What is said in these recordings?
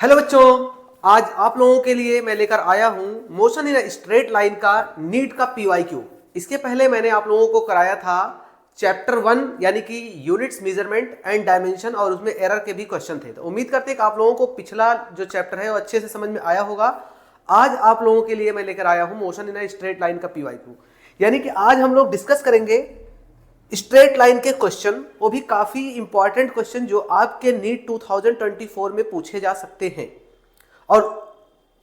Hello बच्चों, आज आप लोगों के लिए मैं लेकर आया हूं मोशन इन स्ट्रेट लाइन का नीट का पीवाईक्यू। इसके पहले मैंने आप लोगों को कराया था चैप्टर 1 यानी कि यूनिट्स मेजरमेंट एंड डायमेंशन, और उसमें एरर के भी क्वेश्चन थे। तो उम्मीद करते हैं कि आप लोगों को पिछला जो चैप्टर है वो अच्छे से समझ में आया होगा। आज आप लोगों के लिए मैं लेकर आया हूं मोशन इन स्ट्रेट लाइन का पीवाईक्यू, यानी कि आज हम लोग डिस्कस करेंगे स्ट्रेट लाइन के क्वेश्चन, वो भी काफी इंपॉर्टेंट क्वेश्चन जो आपके नीट 2024 में पूछे जा सकते हैं। और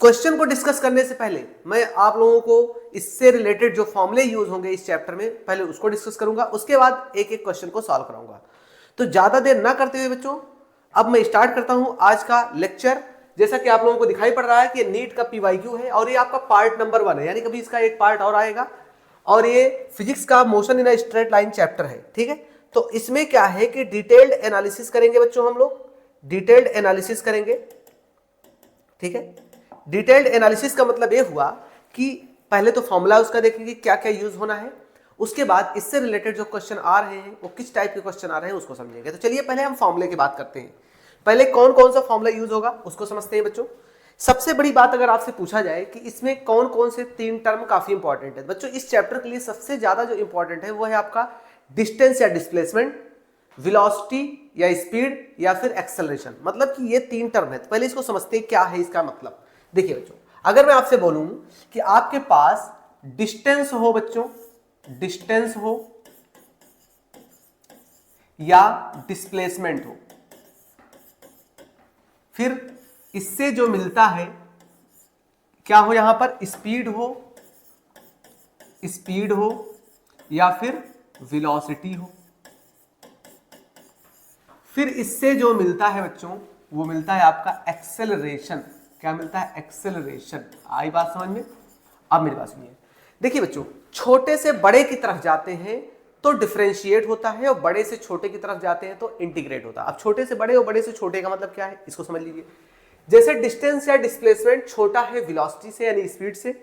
क्वेश्चन को डिस्कस करने से पहले मैं आप लोगों को इससे रिलेटेड जो फॉर्मूले यूज होंगे इस चैप्टर में, पहले उसको डिस्कस करूंगा, उसके बाद एक एक क्वेश्चन को सॉल्व कराऊंगा। तो ज्यादा देर ना करते हुए बच्चों, अब मैं स्टार्ट करता हूं आज का लेक्चर। जैसा कि आप लोगों को दिखाई पड़ रहा है कि नीट का पीवाईक्यू है और ये आपका पार्ट नंबर 1 है, यानी कभी इसका एक पार्ट और आएगा। और ये फिजिक्स का motion in a straight line chapter है, ठीक है। तो इसमें क्या है कि डिटेल्ड एनालिसिस करेंगे बच्चों, हम लोग डिटेल्ड एनालिसिस करेंगे, ठीक है। डिटेल्ड एनालिसिस का मतलब ये हुआ कि पहले तो फॉर्मूला उसका देखेंगे क्या क्या यूज होना है, उसके बाद इससे रिलेटेड जो क्वेश्चन आ रहे हैं वो किस टाइप के क्वेश्चन आ रहे हैं उसको समझेंगे। तो चलिए पहले हम फॉर्मूले की बात करते हैं। पहले कौन कौन सा फॉर्मूला यूज होगा उसको समझते हैं बच्चों। सबसे बड़ी बात अगर आपसे पूछा जाए कि इसमें कौन कौन से 3 टर्म काफी इंपॉर्टेंट है बच्चों, इस चैप्टर के लिए सबसे ज्यादा जो इंपॉर्टेंट है वो है आपका डिस्टेंस या डिस्प्लेसमेंट, वेलोसिटी या स्पीड, या फिर एक्सेलरेशन। मतलब कि ये 3 टर्म है। तो पहले इसको समझते हैं क्या है इसका मतलब। देखिए बच्चों, अगर मैं आपसे बोलूं कि आपके पास डिस्टेंस हो बच्चों, डिस्टेंस हो या डिस्प्लेसमेंट हो, फिर इससे जो मिलता है क्या हो, यहां पर स्पीड हो, स्पीड हो या फिर वेलोसिटी हो, फिर इससे जो मिलता है बच्चों वो मिलता है आपका एक्सेलरेशन। क्या मिलता है? एक्सेलरेशन। आई बात समझ में? अब मेरी बात सुनिए। देखिए बच्चों, छोटे से बड़े की तरफ जाते हैं तो डिफरेंशिएट होता है, और बड़े से छोटे की तरफ जाते हैं तो इंटीग्रेट होता है। अब छोटे से बड़े और बड़े से छोटे का मतलब क्या है इसको समझ लीजिए। जैसे डिस्टेंस या डिस्प्लेसमेंट छोटा है वेलोसिटी से यानी स्पीड से,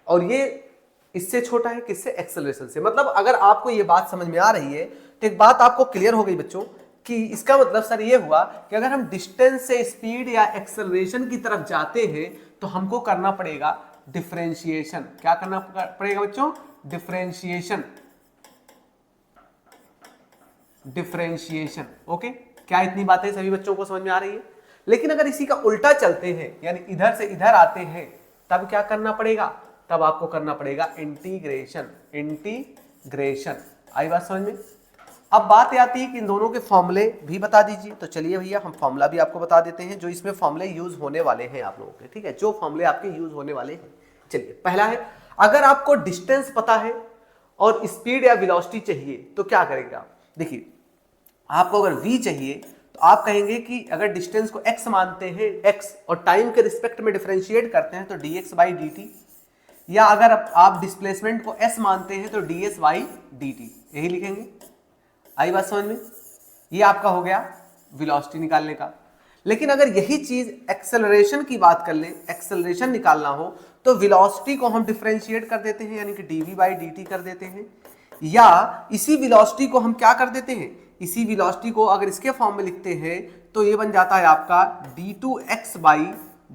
और ये इससे छोटा है किससे? एक्सेलरेशन से। मतलब अगर आपको ये बात समझ में आ रही है तो एक बात आपको क्लियर हो गई बच्चों कि इसका मतलब सर ये हुआ कि अगर हम डिस्टेंस से स्पीड या एक्सेलरेशन की तरफ जाते हैं तो हमको करना पड़ेगा डिफरेंशिएशन। क्या करना पड़ेगा बच्चों? डिफरेंशिएशन। डिफरेंशिएशन। ओके, क्या इतनी बातें सभी बच्चों को समझ में आ रही है? लेकिन अगर इसी का उल्टा चलते हैं, यानी इधर से इधर आते हैं, तब क्या करना पड़ेगा? तब आपको करना पड़ेगा इंटीग्रेशन। इंटीग्रेशन। आई बात समझ में? अब बात आती है कि इन दोनों के फॉर्मूले भी बता दीजिए। तो चलिए भैया, हम फॉर्मूला भी आपको बता देते हैं जो इसमें फॉर्मूले यूज होने वाले हैं आप लोगों के, ठीक है, जो फॉर्मूले आपके यूज होने वाले हैं। चलिए, पहला है, अगर आपको डिस्टेंस पता है और स्पीड या वेलोसिटी चाहिए तो क्या करेंगे आप? देखिए, आपको अगर v चाहिए तो आप कहेंगे कि अगर डिस्टेंस को x मानते हैं, x और टाइम के रिस्पेक्ट में डिफरेंशिएट करते हैं तो dx बाई dt, या अगर आप डिस्प्लेसमेंट को s मानते हैं तो ds बाई dt, यही लिखेंगे। आई बात समझ में? ये आपका हो गया वेलोसिटी निकालने का। लेकिन अगर यही चीज एक्सेलरेशन की बात कर लें, एक्सेलरेशन निकालना हो तो वेलोसिटी को हम डिफरेंशिएट कर देते हैं, यानी कि dv बाई dt कर देते हैं, या इसी वेलोसिटी को हम क्या कर देते हैं, इसी वेलोसिटी को अगर इसके फॉर्म में लिखते हैं तो ये बन जाता है आपका d2x बाई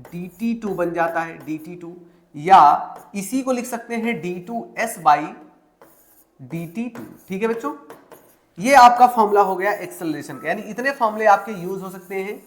dt2 बन जाता है, dt2, या इसी को लिख सकते हैं d2s बाई dt2। ठीक है बच्चों, ये आपका फॉर्मूला हो गया एक्सेलरेशन का। यानी इतने फॉर्मूले आपके यूज हो सकते हैं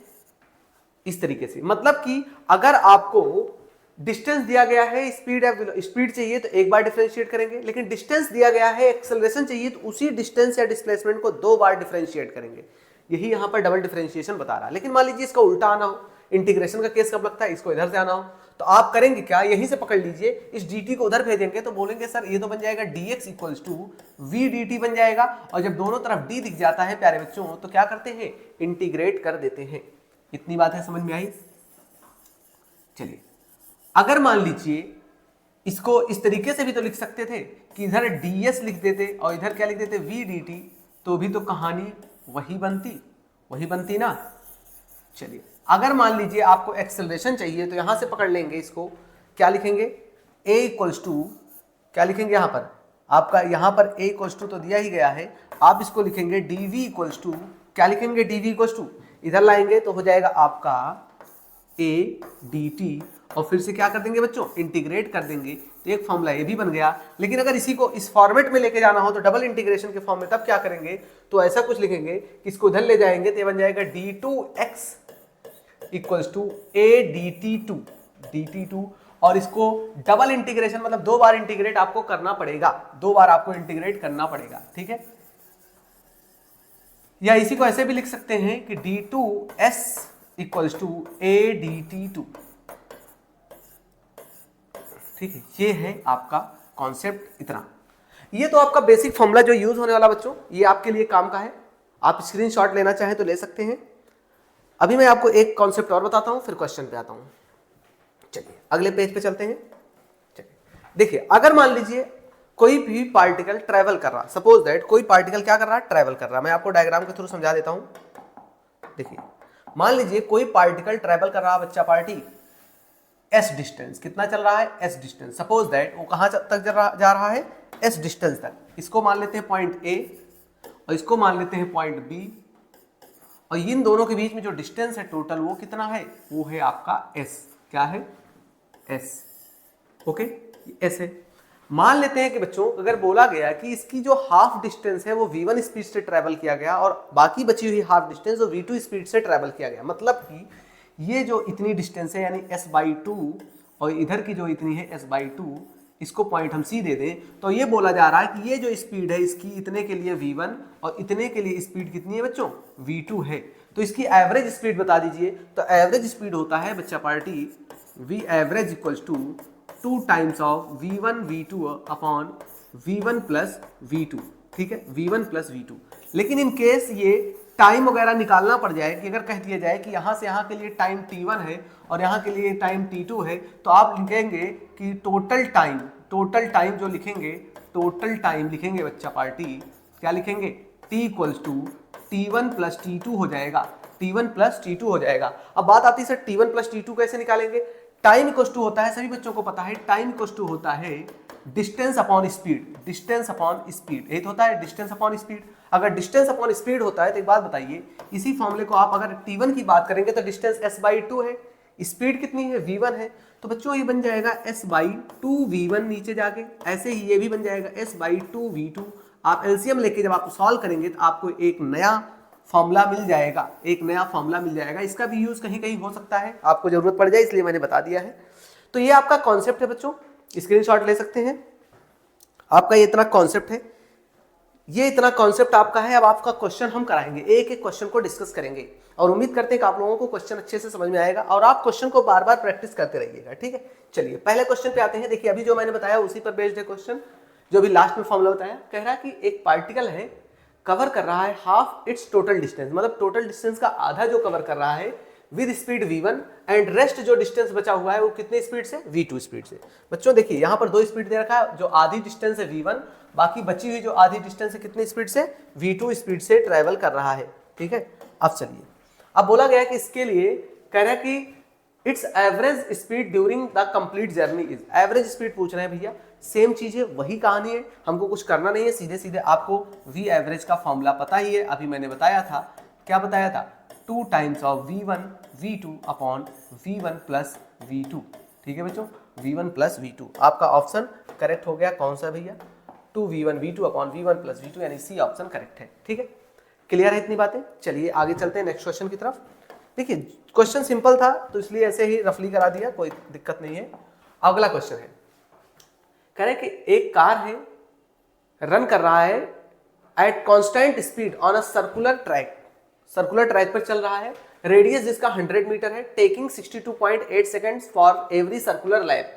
इस तरीके से। मतलब कि अगर आपको डिस्टेंस दिया गया है, स्पीड चाहिए तो एक बार डिफरेंशिएट करेंगे, लेकिन डिस्टेंस दिया गया है, एक्सेलरेशन चाहिए तो उसी डिस्टेंस या डिस्प्लेसमेंट को 2 बार डिफरेंशिएट करेंगे। यही यहां पर डबल डिफरेंशिएशन बता रहा है। लेकिन मान लीजिए इसका उल्टा आना हो, इंटीग्रेशन का केस कब लगता है, इसको इधर से आना हो, तो आप करेंगे क्या, यहीं से पकड़ लीजिए, इस dt को उधर भेजेंगे तो बोलेंगे सर ये तो बन जाएगा dx equals to v dt बन जाएगा। और जब दोनों तरफ d दिख जाता है प्यारे बच्चों तो क्या करते हैं, इंटीग्रेट कर देते हैं। इतनी बात है, समझ में आई? चलिए, अगर मान लीजिए इसको इस तरीके से भी तो लिख सकते थे कि इधर ds लिख देते और इधर क्या लिख देते, v dt, तो भी तो कहानी वही बनती ना। चलिए, अगर मान लीजिए आपको एक्सेलरेशन चाहिए तो यहां से पकड़ लेंगे, इसको क्या लिखेंगे, a इक्वल्स टू, क्या लिखेंगे यहां पर आपका, यहां पर a इक्वल्स टू तो दिया ही गया है, आप इसको लिखेंगे dv इक्वल्स टू, क्या लिखेंगे, dv इक्वल्स टू, इधर लाएंगे तो हो जाएगा आपका ए डी टी और फिर से क्या कर देंगे बच्चों, इंटीग्रेट कर देंगे, तो एक फॉर्मूला ये भी बन गया। लेकिन अगर इसी को इस फॉर्मेट में लेके जाना हो तो डबल इंटीग्रेशन के फॉर्म में, तब क्या करेंगे, तो ऐसा कुछ लिखेंगे कि इसको इधर ले जाएंगे तो ये बन जाएगा d2x equals to a d t two, और इसको डबल इंटीग्रेशन मतलब 2 बार इंटीग्रेट आपको करना पड़ेगा, 2 बार आपको इंटीग्रेट करना पड़ेगा, ठीक है। या इसी को ऐसे भी लिख सकते हैं कि d2s equals to a d t two, ठीक है। ये है आपका कॉन्सेप्ट इतना। ये तो आपका बेसिक फॉर्मूला जो यूज होने वाला बच्चों, ये आपके लिए काम का है, आप स्क्रीनशॉट लेना चाहें तो ले सकते हैं। अभी मैं आपको एक कॉन्सेप्ट और बताता हूं, फिर क्वेश्चन पे आता हूं। चलिए अगले पेज पे चलते हैं। चलिए देखिए, अगर मान लीजिए कोई भी पार्टिकल ट्रेवल कर रहा, सपोज दैट कोई पार्टिकल क्या कर रहा है, ट्रेवल कर रहा है। मैं आपको डायग्राम के थ्रू समझा देता हूं। देखिए मान लीजिए कोई पार्टिकल ट्रेवल कर रहा है बच्चा पार्टी s डिस्टेंस, कितना चल रहा है, s डिस्टेंस। सपोज दैट वो कहां तक जा रहा है, s डिस्टेंस तक। इसको मान लेते हैं पॉइंट A और इसको मान लेते हैं पॉइंट B, और इन दोनों के बीच में जो डिस्टेंस है टोटल वो कितना है, वो है आपका s। क्या है, s, ओके, s है। मान लेते हैं कि बच्चों अगर बोला गया कि इसकी जो हाफ डिस्टेंस है वो v1 स्पीड से ट्रेवल किया गया और बाकी बची हुई हाफ डिस्टेंस वो v2 स्पीड से ट्रेवल किया गया, मतलब कि ये जो इतनी डिस्टेंस है यानी s/2 और इधर की जो इतनी है s/2, इसको पॉइंट हम c दे दें तो ये बोला जा रहा है कि ये जो स्पीड है इसकी इतने के लिए v1 और इतने के लिए स्पीड कितनी है बच्चों, v2 है। तो इसकी एवरेज स्पीड बता दीजिए। तो एवरेज स्पीड होता है बच्चा party v average equals to 2 times of v1 v2 upon v1 plus v2, ठीक है, v1 प्लस v2। लेकिन इन केस ये टाइम वगैरह निकालना पड़ जाए कि अगर कह दिया जाए कि यहाँ से यहाँ के लिए टाइम t1 है और यहाँ के लिए टाइम t2 है, तो आप लिखेंगे कि टोटल टाइम जो लिखेंगे, टोटल टाइम लिखेंगे बच्चा पार्टी, क्या लिखेंगे, t equals to t1 plus t2 हो जाएगा, t1 प्लस t2 हो जाएगा। अब बात आती है सर t1 प्लस t2 कैसे निकालेंगे। टाइम इक्वल्स टू होता है, सभी बच्चों को पता है, टाइम इक्वल्स टू होता है distance upon speed, distance upon speed, यही तो होता है डिस्टेंस अपॉन स्पीड। अगर डिस्टेंस अपॉन स्पीड होता है तो एक बात बताइए, इसी फॉर्मूले को आप अगर t1 की बात करेंगे तो डिस्टेंस s/2 है, स्पीड कितनी है, v1 है, तो बच्चों ये बन जाएगा s/2 v1 नीचे जाके, ऐसे ही ये भी बन जाएगा s/2 v2। आप एलसीएम लेके जब आप सॉल्व करेंगे तो आपको एक नया फॉर्मूला मिल जाएगा, एक नया फॉर्मूला मिल जाएगा। इसका भी यूज कहीं कहीं हो सकता है, आपको जरूरत पड़ जाए इसलिए मैंने बता दिया है। तो ये आपका कॉन्सेप्ट है बच्चों, स्क्रीनशॉट ले सकते हैं। आपका ये इतना कॉन्सेप्ट है, ये इतना कॉन्सेप्ट आपका है। अब आपका क्वेश्चन हम कराएंगे, एक एक क्वेश्चन को डिस्कस करेंगे और उम्मीद करते हैं कि आप लोगों को क्वेश्चन अच्छे से समझ में आएगा और आप क्वेश्चन को बार बार प्रैक्टिस करते रहिएगा, ठीक है। चलिए पहले क्वेश्चन पे आते हैं। देखिए अभी जो मैंने बताया उसी पर बेस्ड है क्वेश्चन, जो अभी लास्ट में फॉर्मूला बताया। कह रहा है कि एक पार्टिकल है, कवर कर रहा है हाफ इट्स टोटल डिस्टेंस, मतलब टोटल डिस्टेंस का आधा जो कवर कर रहा है with speed v1 and rest जो डिस्टेंस बचा हुआ है वो कितने स्पीड से, v2 स्पीड से। बच्चों देखिए यहाँ पर 2 स्पीड दे रखा है, जो आधी डिस्टेंस है v1, बाकी बची हुई जो आधी डिस्टेंस है कितनी स्पीड से, v2 स्पीड से ट्रेवल कर रहा है, ठीक है। अब चलिए, अब बोला गया कि इसके लिए कह रहा है कि it's average speed during the complete journey is, average speed पूछ रहे हैं भैया, सेम चीज है, वही कहानी है, हमको कुछ करना नहीं है, सीधे सीधे आपको v एवरेज का फॉर्मूला पता ही है, अभी मैंने बताया था, क्या बताया था, 2 times of v1 v2 upon v1 plus v2, ठीक है बच्चों, v1 प्लस v2। आपका ऑप्शन करेक्ट हो गया, कौन सा भैया, 2v1 v2 upon v1 plus v2, यानी सी ऑप्शन करेक्ट है, ठीक है। क्लियर है इतनी बातें। चलिए आगे चलते हैं नेक्स्ट क्वेश्चन की तरफ। देखिए क्वेश्चन सिंपल था तो इसलिए ऐसे ही रफली करा दिया, कोई दिक्कत नहीं है। अगला क्वेश्चन है, कह रहे कि एक कार है, रन कर रहा है at constant speed on a circular track, circular track पर चल रहा है, रेडियस जिसका 100 मीटर है, taking 62.8 seconds for every circular lap,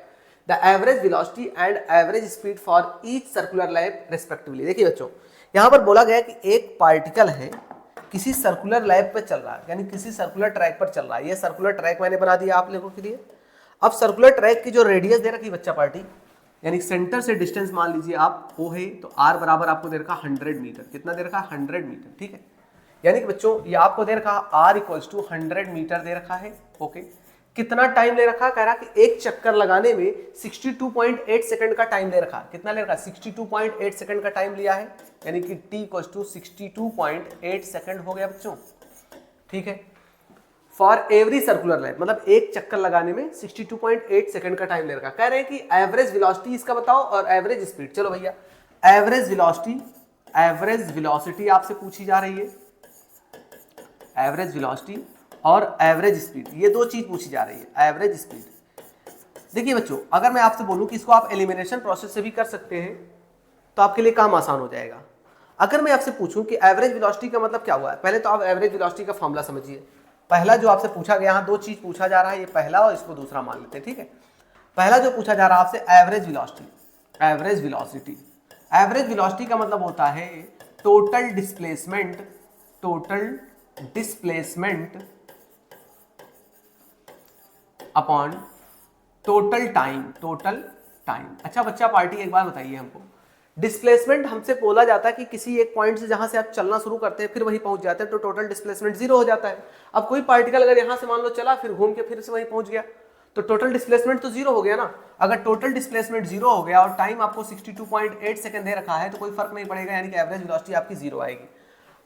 the average velocity and average speed for each circular lap respectively. देखिए बच्चों यहां पर बोला गया कि एक पार्टिकल है किसी सर्कुलर लैप पर चल रहा है, यानी किसी सर्कुलर ट्रैक पर चल रहा है। ये सर्कुलर ट्रैक मैंने बना दिया आप लोगों के लिए। अब सर्कुलर ट्रैक की जो रेडियस दे रखी बच्चा पार्टी, यानी सेंटर से डिस्टेंस मान लीजिए आप ओ है, तो आर बराबर आपको दे रखा 100 मीटर, कितना दे रखा 100 मीटर, ठीक है। यानी कि बच्चों ये आपको दे रखा आर इक्वल्स टू 100 मीटर दे रखा है, ओके। कितना टाइम ले रखा, कह रहा कि एक चक्कर लगाने में 62.8 सेकंड का टाइम ले रखा, कितना ले रखा 62.8 सेकंड का टाइम लिया है, यानी कि t इक्वल्स टू 62.8 सेकंड हो गया बच्चों, ठीक है। फॉर एवरी सर्कुलर लाइफ, मतलब एक चक्कर लगाने में 62.8 सेकंड का टाइम ले रखा। कह रहे हैं कि एवरेज वेलोसिटी इसका बताओ और एवरेज स्पीड। चलो भैया, एवरेज वेलोसिटी आपसे पूछी जा रही है, एवरेज वेलोसिटी और एवरेज स्पीड, ये दो चीज पूछी जा रही है। एवरेज स्पीड, देखिए बच्चों, अगर मैं आपसे बोलूं कि इसको आप एलिमिनेशन प्रोसेस से भी कर सकते हैं तो आपके लिए काम आसान हो जाएगा। अगर मैं आपसे पूछूं कि एवरेज वेलोसिटी का मतलब क्या हुआ है, पहले तो आप एवरेज वेलोसिटी का फॉर्मूला समझिए। पहला जो आपसे पूछा गया, यहाँ दो चीज पूछा जा रहा है, ये पहला और इसको दूसरा मान लेते हैं, ठीक है। पहला जो पूछा जा रहा है आपसे average velocity, average velocity, average velocity का मतलब होता है total displacement, total displacement upon total time, total time. अच्छा बच्चा पार्टी, एक बार बताइए हमको, डिस्प्लेसमेंट हमसे बोला जाता है कि किसी एक पॉइंट से जहां से आप चलना शुरू करते हैं फिर वहीं पहुंच जाते हैं तो टोटल डिस्प्लेसमेंट जीरो हो जाता है। अब कोई पार्टिकल अगर यहां से मान लो चला, फिर घूम के फिर से वहीं पहुंच गया, तो टोटल डिस्प्लेसमेंट तो जीरो हो गया ना। अगर टोटल डिस्प्लेसमेंट जीरो हो गया और टाइम आपको 62.8 सेकंड दे रखा है तो कोई फर्क नहीं पड़ेगा, यानी कि एवरेज वेलोसिटी आपकी जीरो आएगी।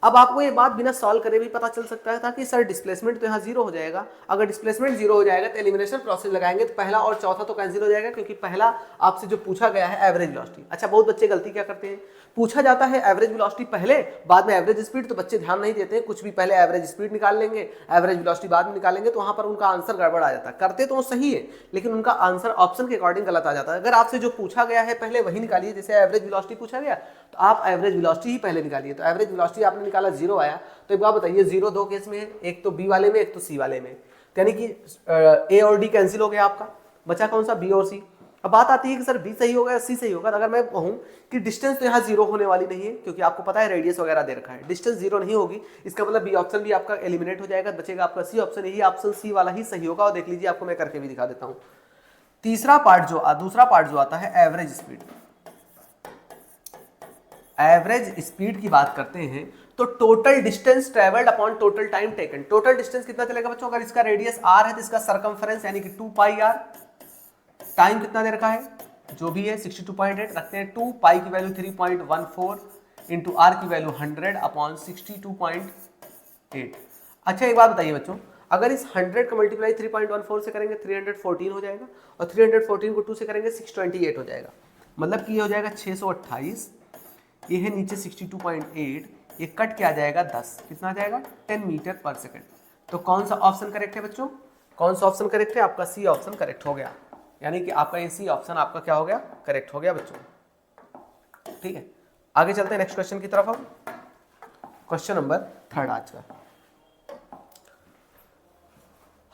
अब आपको ये बात बिना सॉल्व करे भी पता चल सकता था कि सर डिस्प्लेसमेंट तो यहाँ जीरो हो जाएगा। अगर डिस्प्लेसमेंट जीरो हो जाएगा तो एलिमिनेशन प्रोसेस लगाएंगे तो पहला और चौथा तो कैंसिल हो जाएगा, क्योंकि पहला आपसे जो पूछा गया है एवरेज वेलोसिटी। अच्छा, बहुत बच्चे गलती क्या करते हैं, पूछा जाता है एवरेज वेलोसिटी पहले, बाद में एवरेज स्पीड, तो बच्चे ध्यान नहीं देते, कुछ भी पहले एवरेज स्पीड निकाल लेंगे, एवरेज वेलोसिटी बाद में निकालेंगे, तो वहां पर उनका आंसर गड़बड़ आ जाता है। करते तो सही है लेकिन उनका आंसर ऑप्शन के अकॉर्डिंग गलत आ जाता है। अगर आपसे जो पूछा गया है पहले वही निकालिए, जैसे एवरेज वेलोसिटी पूछा गया तो आप एवरेज वेलोसिटी ही पहले निकालिए। तो एवरेज वेलोसिटी आपने निकाला, जीरो आया, तो एक बात बताइए, जीरो दो केस में है, एक तो बी वाले में एक तो सी वाले में, यानी कि ए और डी कैंसिल हो गया आपका, बचा कौन सा, बी और सी। अब बात आती है कि सर बी सही होगा या सी सही होगा। तो अगर मैं कहूं कि डिस्टेंस तो यहाँ जीरो होने वाली नहीं है, क्योंकि आपको पता है रेडियस वगैरह दे रखा है, डिस्टेंस जीरो नहीं होगी, इसका मतलब बी ऑप्शन भी आपका एलिमिनेट हो जाएगा, बचेगा आपका सी ऑप्शन। यही ऑप्शन सी वाला ही सही होगा, और देख लीजिए आपको मैं करके भी दिखा देता हूं। दूसरा पार्ट जो आता है एवरेज स्पीड, एवरेज स्पीड की बात करते हैं तो total distance travelled upon total time taken. Total distance कितना चलेगा बच्चों, अगर इसका रेडियस r है तो इसका सरकमफेरेंस यानी कि 2 पाई r, टाइम कितना दे रखा है जो भी है 62.8 रखते हैं, 2 पाई की वैल्यू 3.14 इंटू आर की वैल्यू 100 अपॉन 62.8। अच्छा एक बात बताइए बच्चों, अगर इस 100 का मल्टीप्लाई 3.14 से करेंगे 314 हो जाएगा, और 314 को 2 से करेंगे 628 हो जाएगा, मतलब कि ये हो जाएगा 628, ये है नीचे 62.8, ये कट के आ जाएगा 10, कितना आ जाएगा 10 मीटर पर सेकंड। तो कौन सा ऑप्शन करेक्ट है बच्चों, कौन सा ऑप्शन करेक्ट है, आपका सी ऑप्शन करेक्ट हो गया, यानी कि आपका ये सी ऑप्शन आपका क्या हो गया, करेक्ट हो गया बच्चों। ठीक है, आगे चलते हैं नेक्स्ट क्वेश्चन की तरफ। हम क्वेश्चन नंबर 3 आज का,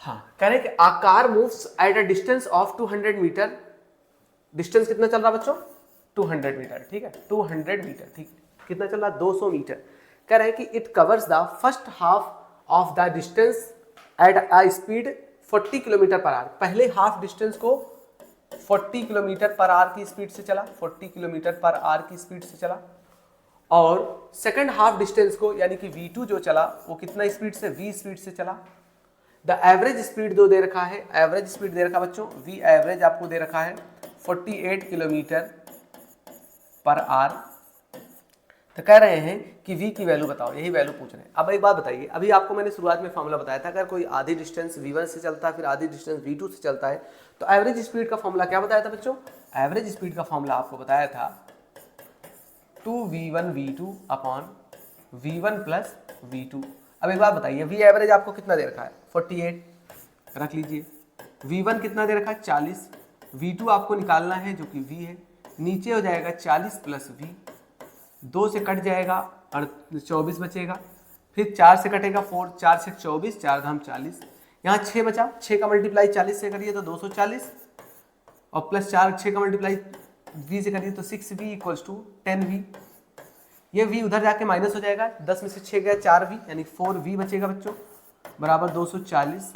हाँ, कह रहे हैं कि a car moves at a distance of 200 metre, distance कितना चल रहा बच्चों, 200 मीटर, ठीक है, 200 मीटर, ठीक, कितना चल रहा, 200 मीटर। कह रहे हैं कि it covers the first half of the distance at a speed 40 kilometre per hour. पहले हाफ डिस्टेंस को 40 किलोमीटर पर आवर की स्पीड से चला, 40 किलोमीटर पर आवर की स्पीड से चला, और सेकंड हाफ डिस्टेंस को यानी कि v2 जो चला वो कितना स्पीड से, v स्पीड से चला। द एवरेज स्पीड जो दे रखा है, एवरेज स्पीड दे रखा बच्चों, v एवरेज आपको दे रखा है 48 किलोमीटर पर आवर। तो कह रहे हैं कि v की वैल्यू बताओ, यही वैल्यू पूछ रहे हैं। अब एक बात बताइए, अभी आपको मैंने शुरुआत में फॉर्मूला बताया था, अगर कोई आधी डिस्टेंस v1 से चलता है फिर आधी डिस्टेंस v2 से चलता है तो एवरेज स्पीड का फॉर्मूला क्या बताया था बच्चों, एवरेज स्पीड का फॉर्मूला आपको बताया था 2v1 v2 upon v1 plus v2। अब एक बात बताइए, v एवरेज आपको कितना दे रखा है 48, रख लीजिए, v1 कितना दे रखा है 40, v2 आपको निकालना है जो कि v है, नीचे हो जाएगा 40 प्लस v, 2 से कट जाएगा और 24 बचेगा, फिर 4 से कटेगा 4, 4 से 24, 4 धाम 40, यहाँ 6 बचा, 6 का मल्टीप्लाई 40 से करिए तो 240, और प्लस 4 6 का मल्टीप्लाई v से करिए तो 6v इक्वल्स टू 10v। ये v उधर जाके माइनस हो जाएगा, 10 में से 6 गया 4v, यानी 4v बचेगा बच्चों, बराबर 240,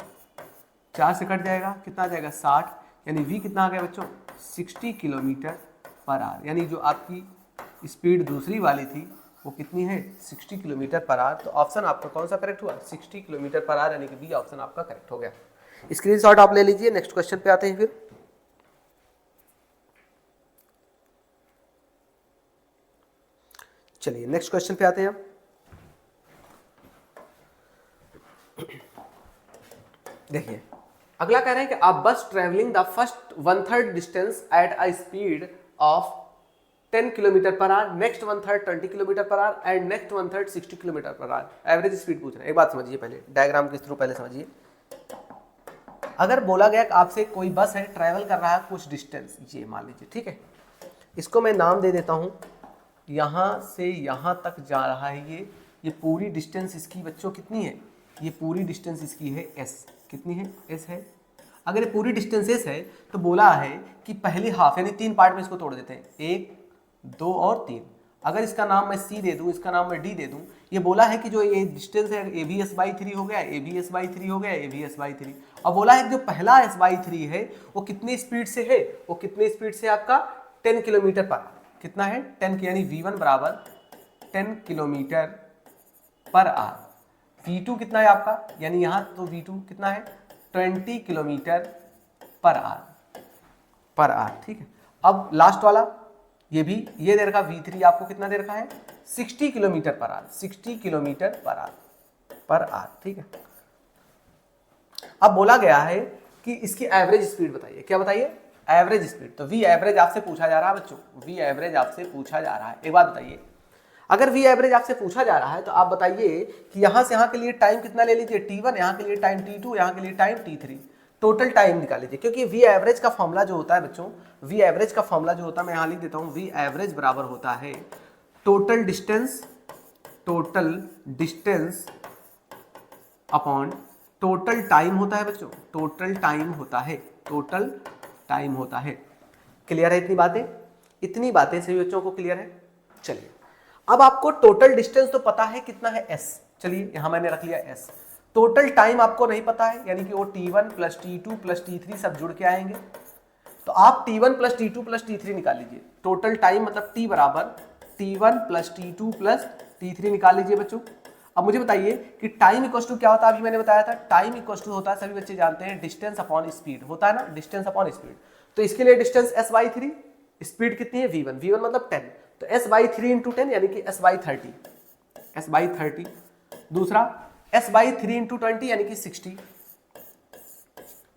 4 से कट जाएगा कितना आ जाएगा 60, यानी v कितना आ गया बच्चों 60 किलोमीटर पर आवर, यानी जो आपकी स्पीड दूसरी वाली थी वो कितनी है 60 किलोमीटर पर आवर। तो ऑप्शन आपका कौन सा करेक्ट हुआ 60 किलोमीटर पर आवर, यानी कि बी ऑप्शन आपका करेक्ट हो गया। स्क्रीनशॉट आप ले लीजिए। नेक्स्ट क्वेश्चन पे आते हैं फिर। चलिए नेक्स्ट क्वेश्चन पे आते हैं हम। देखिए अगला कह रहे हैं कि आप बस travelling the first 1/3 distance at a speed of 10 kilometre per hour, next 1/3 20 kilometre per hour and next 1/3 60 kilometre per hour. Average speed पूछ रहे हैं। एक बात समझिए, पहले डायग्राम के थ्रू पहले समझिए। अगर बोला गया कि आपसे कोई बस है, ट्रैवल कर रहा है कुछ डिस्टेंस, ये मान लीजिए, ठीक है, इसको मैं नाम दे देता हूं, यहां से यहां तक जा रहा है ये पूरी डिस्टेंस इसकी बच्चों कितनी है, ये पूरी डिस्टेंस इसकी है एस, कितनी है, एस है। अगर ये पूरी डिस्टेंस एस है तो बोला है कि पहली हाफ यानी 3 पार्ट में इसको तोड़ देते हैं, 1 2 और 3। अगर इसका नाम मैं सी दे दूं, इसका नाम मैं डी दे दूं, ये बोला है कि जो ये डिस्टेंस है ए बी एस बाई 3 हो गया, ए बी एस बाई 3 हो गया, ए बी एस बाई 3। और बोला है कि जो पहला एस बाई 3 है वो कितनी स्पीड से है, वो कितनी स्पीड से आपका 10 किलोमीटर पर, कितना है 10, यानी V1 बराबर 10 किलोमीटर पर आवर। V2 कितना है आपका, यानी यहाँ तो V2 कितना है 20 किलोमीटर पर आवर, ठीक है। अब लास्ट वाला ये भी ये दे रखा V3 आपको कितना दे रखा है 60 kilometre per hour, 60 kilometre per hour, ठीक है। अब बोला गया है कि इसकी एवरेज स्पीड बताइए, क्या बताइए, एवरेज स्पीड। तो V एवरेज आपसे पूछा जा रहा है बच्चों, V एवरेज आपसे पूछा जा रहा है। एक बात बताइए, अगर V एवरेज आपसे पूछा जा रहा है तो आप बताइए कि यहां से यहां के लिए टाइम कितना ले लीजिए T1, यहां के लिए टाइम T2, यहां के लिए टाइम T3, टोटल टाइम निकाल लीजिए। क्योंकि V एवरेज का फॉर्मूला जो होता है बच्चों, V एवरेज का फॉर्मूला जो होता है, मैं यहां लिख देता हूं, V एवरेज बराबर होता है total distance upon total time होता है बच्चों, टोटल टाइम होता है। क्लियर है इतनी बातें? इतनी बातें सभी बच्चों को क्लियर है? चलिए अब आपको टोटल डिस्टेंस तो पता है कितना है s, चलिए यहां मैंने रख लिया s। टोटल टाइम आपको नहीं पता है, यानी कि वो T1 plus T2 plus T3 सब जुड़ के आएंगे। तो आप T1 plus T2 plus T3 निकाल लीजिए। टोटल टाइम मतलब T बराबर T1 plus T2 plus T3 निकाल लीजिए बच्चों। अब मुझे बताइए कि टाइम इक्वल टू क्या होता है, अभी मैंने बताया था टाइम इक्वल टू होता है, सभी बच्चे जानते हैं, डिस्टेंस अपॉन स्पीड होता है ना, डिस्टेंस अपॉन स्पीड। तो इसके लिए डिस्टेंस s/3, स्पीड कितनी है V1, V1 मतलब 10, तो s/3 इंटू 10 यानी कि s/30। दूसरा s/3 इंटू 20 यानी कि 60।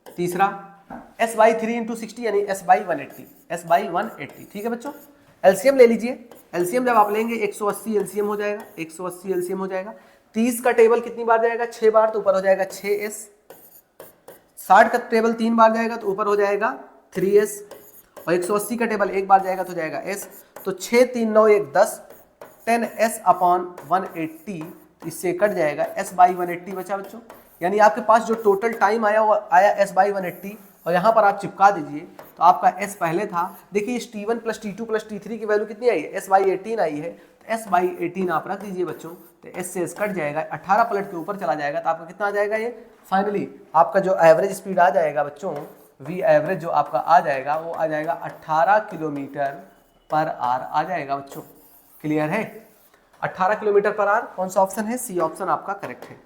तीसरा s/3 इंटू 60 यानी s/180, ठीक है बच्चों। एलसीएम ले लीजिए, एलसीएम जब आप लेंगे 180 एलसीएम हो जाएगा, 180 एलसीएम हो जाएगा। 30 का टेबल कितनी बार जाएगा, 6 बार, तो ऊपर हो जाएगा 6s। 60 का टेबल 3 बार जाएगा तो ऊपर हो जाएगा 3s, और 180 का टेबल 1 बार जाएगा तो जाएगा s। तो 6 3 9 1 10, 10s अपॉन 180, इससे कट जाएगा s/180 बचा बच्चों। यानी आपके पास जो टोटल टाइम आया वो आया s/180, और यहाँ पर आप चिपका दीजिए तो आपका s पहले था। देखिए इस T1 plus T2 plus T3 की वैल्यू कितनी आई है, s/18 आई है, तो s/18 आप रख दीजिए बच्चों, तो s से s कट जाएगा, 18 पलट के ऊपर चला जाएगा तो आपका कितना आ जाएगा, ये फाइनली आपका जो एवरेज स्पीड आ जाएगा बच्चों, V एवरेज जो आपका आ जाएगा वो आ जाएगा 18 किलोमीटर पर आवर आ जाएगा बच्चों। क्लियर है? 18 किलोमीटर पर आवर कौन सा ऑप्शन है, सी ऑप्शन आपका करेक्ट है।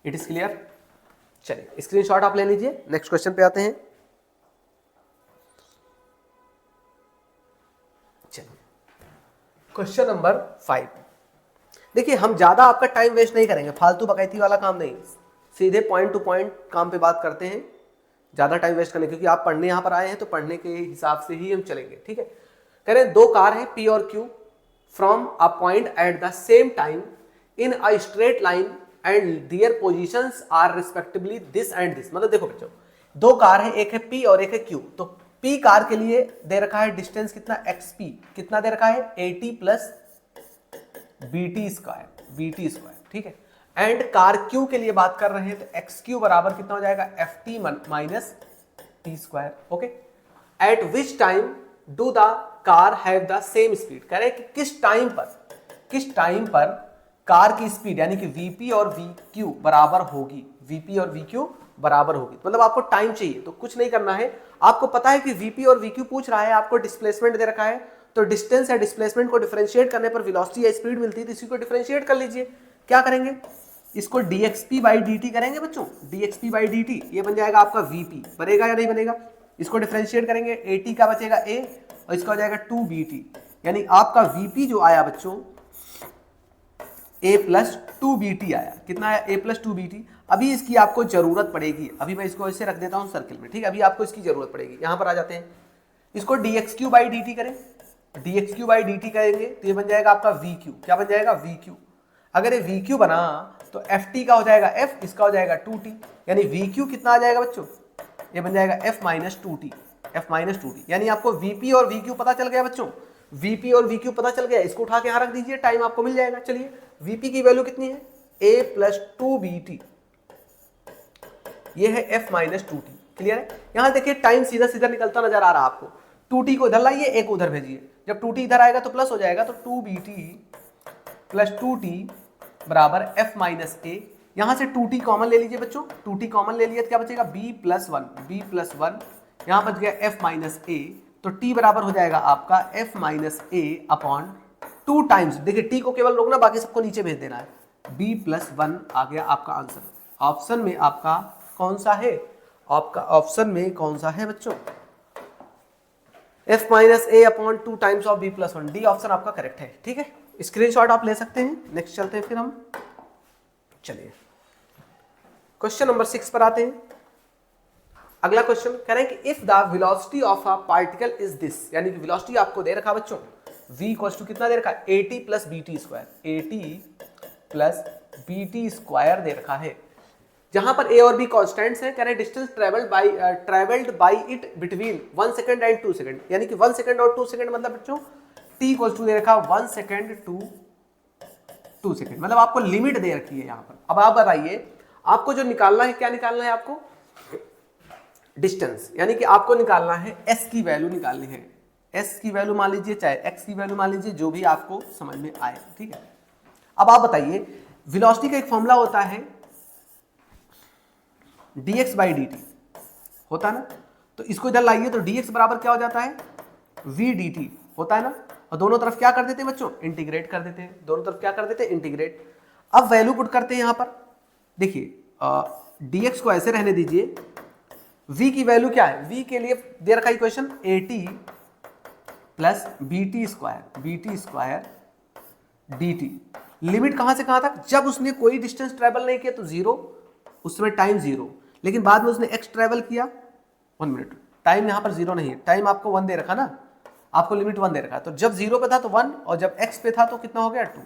It is clear? चलिए स्क्रीनशॉट आप ले लीजिए, नेक्स्ट क्वेश्चन पे आते हैं। चलिए क्वेश्चन नंबर 5। देखिए हम ज्यादा आपका टाइम वेस्ट नहीं करेंगे, फालतू बकैती वाला काम नहीं, सीधे पॉइंट टू पॉइंट काम पे बात करते हैं, ज्यादा टाइम वेस्ट करने, क्योंकि आप पढ़ने यहां पर आए हैं तो पढ़ने के हिसाब से ही हम चलेंगे, ठीक है। कह रहे हैं दो कार है P और Q from a point at the same time in a straight line and their positions are respectively this and this. मतलब देखो बच्चों, दो कार है, एक है P और एक है Q। तो P कार के लिए दे रखा है डिस्टेंस कितना, XP कितना दे रखा है 80 प्लस BT स्क्वायर, ठीक है। एंड कार Q के लिए बात कर रहे हैं तो XQ बराबर कितना हो जाएगा, FT minus T square, okay. Eight which time do the car have the same speed. कह रहे हैं कि किस टाइम पर कार की स्पीड यानी कि VP और VQ बराबर होगी, VP और VQ बराबर होगी। मतलब आपको टाइम चाहिए तो कुछ नहीं करना है, आपको पता है कि VP और VQ पूछ रहा है, आपको डिस्प्लेसमेंट दे रखा है, तो डिस्टेंस या डिस्प्लेसमेंट को डिफरेंशिएट करने पर वेलोसिटी या स्पीड मिलती है, तो इसी को डिफरेंशिएट कर लीजिए। क्या करेंगे, इसको dxp/dt करेंगे बच्चों, dxp/dt ये बन जाएगा आपका VP, बनेगा या नहीं बनेगा। इसको डिफरेंशिएट करेंगे, AT का बचेगा A और इसका हो जाएगा 2BT, यानी आपका VP जो आया बच्चों A प्लस 2BT आया। कितना आया, A प्लस 2BT। अभी इसकी आपको जरूरत पड़ेगी, अभी मैं इसको ऐसे रख देता हूं सर्किल में, ठीक है, अभी आपको इसकी जरूरत पड़ेगी। यहां पर आ जाते हैं, इसको dx³ बाई dt करें, dx³ बाई dt करेंगे तो ये बन जाएगा आपका vq, क्या बन जाएगा vq। अगर ये vq बना तो ft का हो जाएगा f, इसका हो जाएगा 2t, यानी vq कितना आ जाएगा बच्चों, ये बन जाएगा f minus 2t, f minus 2t, यानी आपको vp और vq पता चल गया बच्चों, vp और vq पता चल गया, इसको उठा के यहां रख दीजिए, टाइम आपको मिल जाएगा। चलिए vp की वैल्यू कितनी है, a प्लस 2bt, ये है f माइनस 2t, क्लियर है। यहां देखिए टाइम सीधा सीधा निकलता नजर आ रहा है आपको, 2t को इधर लाइए, एक उधर भेजिए, जब 2t इधर आएगा तो प्लस हो जाएगा, तो 2bt प्लस 2t बराबर f माइनस a, यहां से 2t कॉमन ले लीजिए बच्चों, 2t कॉमन ले लिया तो क्या बचेगा b प्लस 1, यहां बच गया f माइनस a, तो t बराबर हो जाएगा आपका f minus a upon 2 times, देखिए t को केवल रोकना, बाकी सबको नीचे भेज देना है, b प्लस 1 आ गया आपका आंसर। ऑप्शन में आपका कौन सा है, आपका ऑप्शन में कौन सा है बच्चों, f minus a upon 2 times of b plus 1, D option आपका करेक्ट है, ठीक है। स्क्रीनशॉट आप ले सकते हैं। नेक्स्ट चलते हैं फिर हम, चलिए क्वेश्चन नंबर 6 पर आते हैं। अगला क्वेश्चन कह रहे हैं कि if the velocity of a particle is this, यानी कि वेलोसिटी आपको दे रखा बच्चों, v इक्वल्स टू कितना दे रखा है, at plus bt square, at plus bt square दे रखा है, जहां पर a और b कांस्टेंट्स हैं। कह रहे हैं distance travelled by it between 1 second and 2 second, यानी कि 1 सेकंड और 2 सेकंड, मतलब बच्चों t इक्वल्स टू दे रखा 1 सेकंड टू 2 सेकंड, मतलब आपको लिमिट दे रखी है यहां पर। अब आप बताइए आपको जो निकालना है, क्या निकालना है आपको, डिस्टेंस, यानी कि आपको निकालना है s की वैल्यू निकालनी है, s की वैल्यू मान लीजिए, चाहे x की वैल्यू मान लीजिए, जो भी आपको समझ में आए, ठीक है। अब आप बताइए वेलोसिटी का एक फॉर्मूला होता है dx बाई dt, होता है ना, तो इसको इधर लाइए तो dx बराबर क्या हो जाता है, v dt होता है ना, और दोनों तरफ क्या कर देते हैं बच्चों, इंटीग्रेट कर देते हैं, दोनों तरफ क्या कर देते हैं, इंटीग्रेट। अब वैल्यू पुट करते हैं यहां पर, देखिए dx को ऐसे रहने दीजिए, v की वैल्यू क्या है, v के लिए दे रखा equation at plus bt square dt, limit कहां से कहां तक, जब उसने कोई डिस्टेंस ट्रेवल नहीं किया तो 0, उस समय टाइम 0, लेकिन बाद में उसने x ट्रेवल किया 1 मिनट, टाइम यहां पर 0 नहीं है, टाइम आपको 1 दे रखा ना, आपको लिमिट 1 दे रखा है, तो जब 0 पे था तो 1, और जब x पे था तो कितना हो गया 2,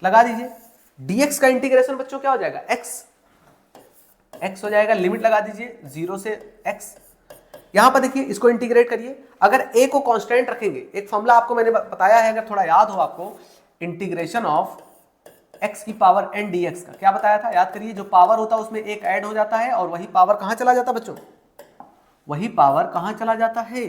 लगा दीजिए। dx का इंटीग्रेशन बच्चों क्या हो जाएगा, x हो जाएगा, लिमिट लगा दीजिए 0 से x। यहां पर देखिए इसको इंटीग्रेट करिए, अगर a को कांस्टेंट रखेंगे, एक फॉर्मूला आपको मैंने बताया है, अगर थोड़ा याद हो आपको, इंटीग्रेशन ऑफ x की पावर n dx का क्या बताया था, याद करिए, जो पावर होता है उसमें एक ऐड हो जाता है, और वही पावर कहां चला जाता है बच्चों, वही पावर कहां चला जाता है,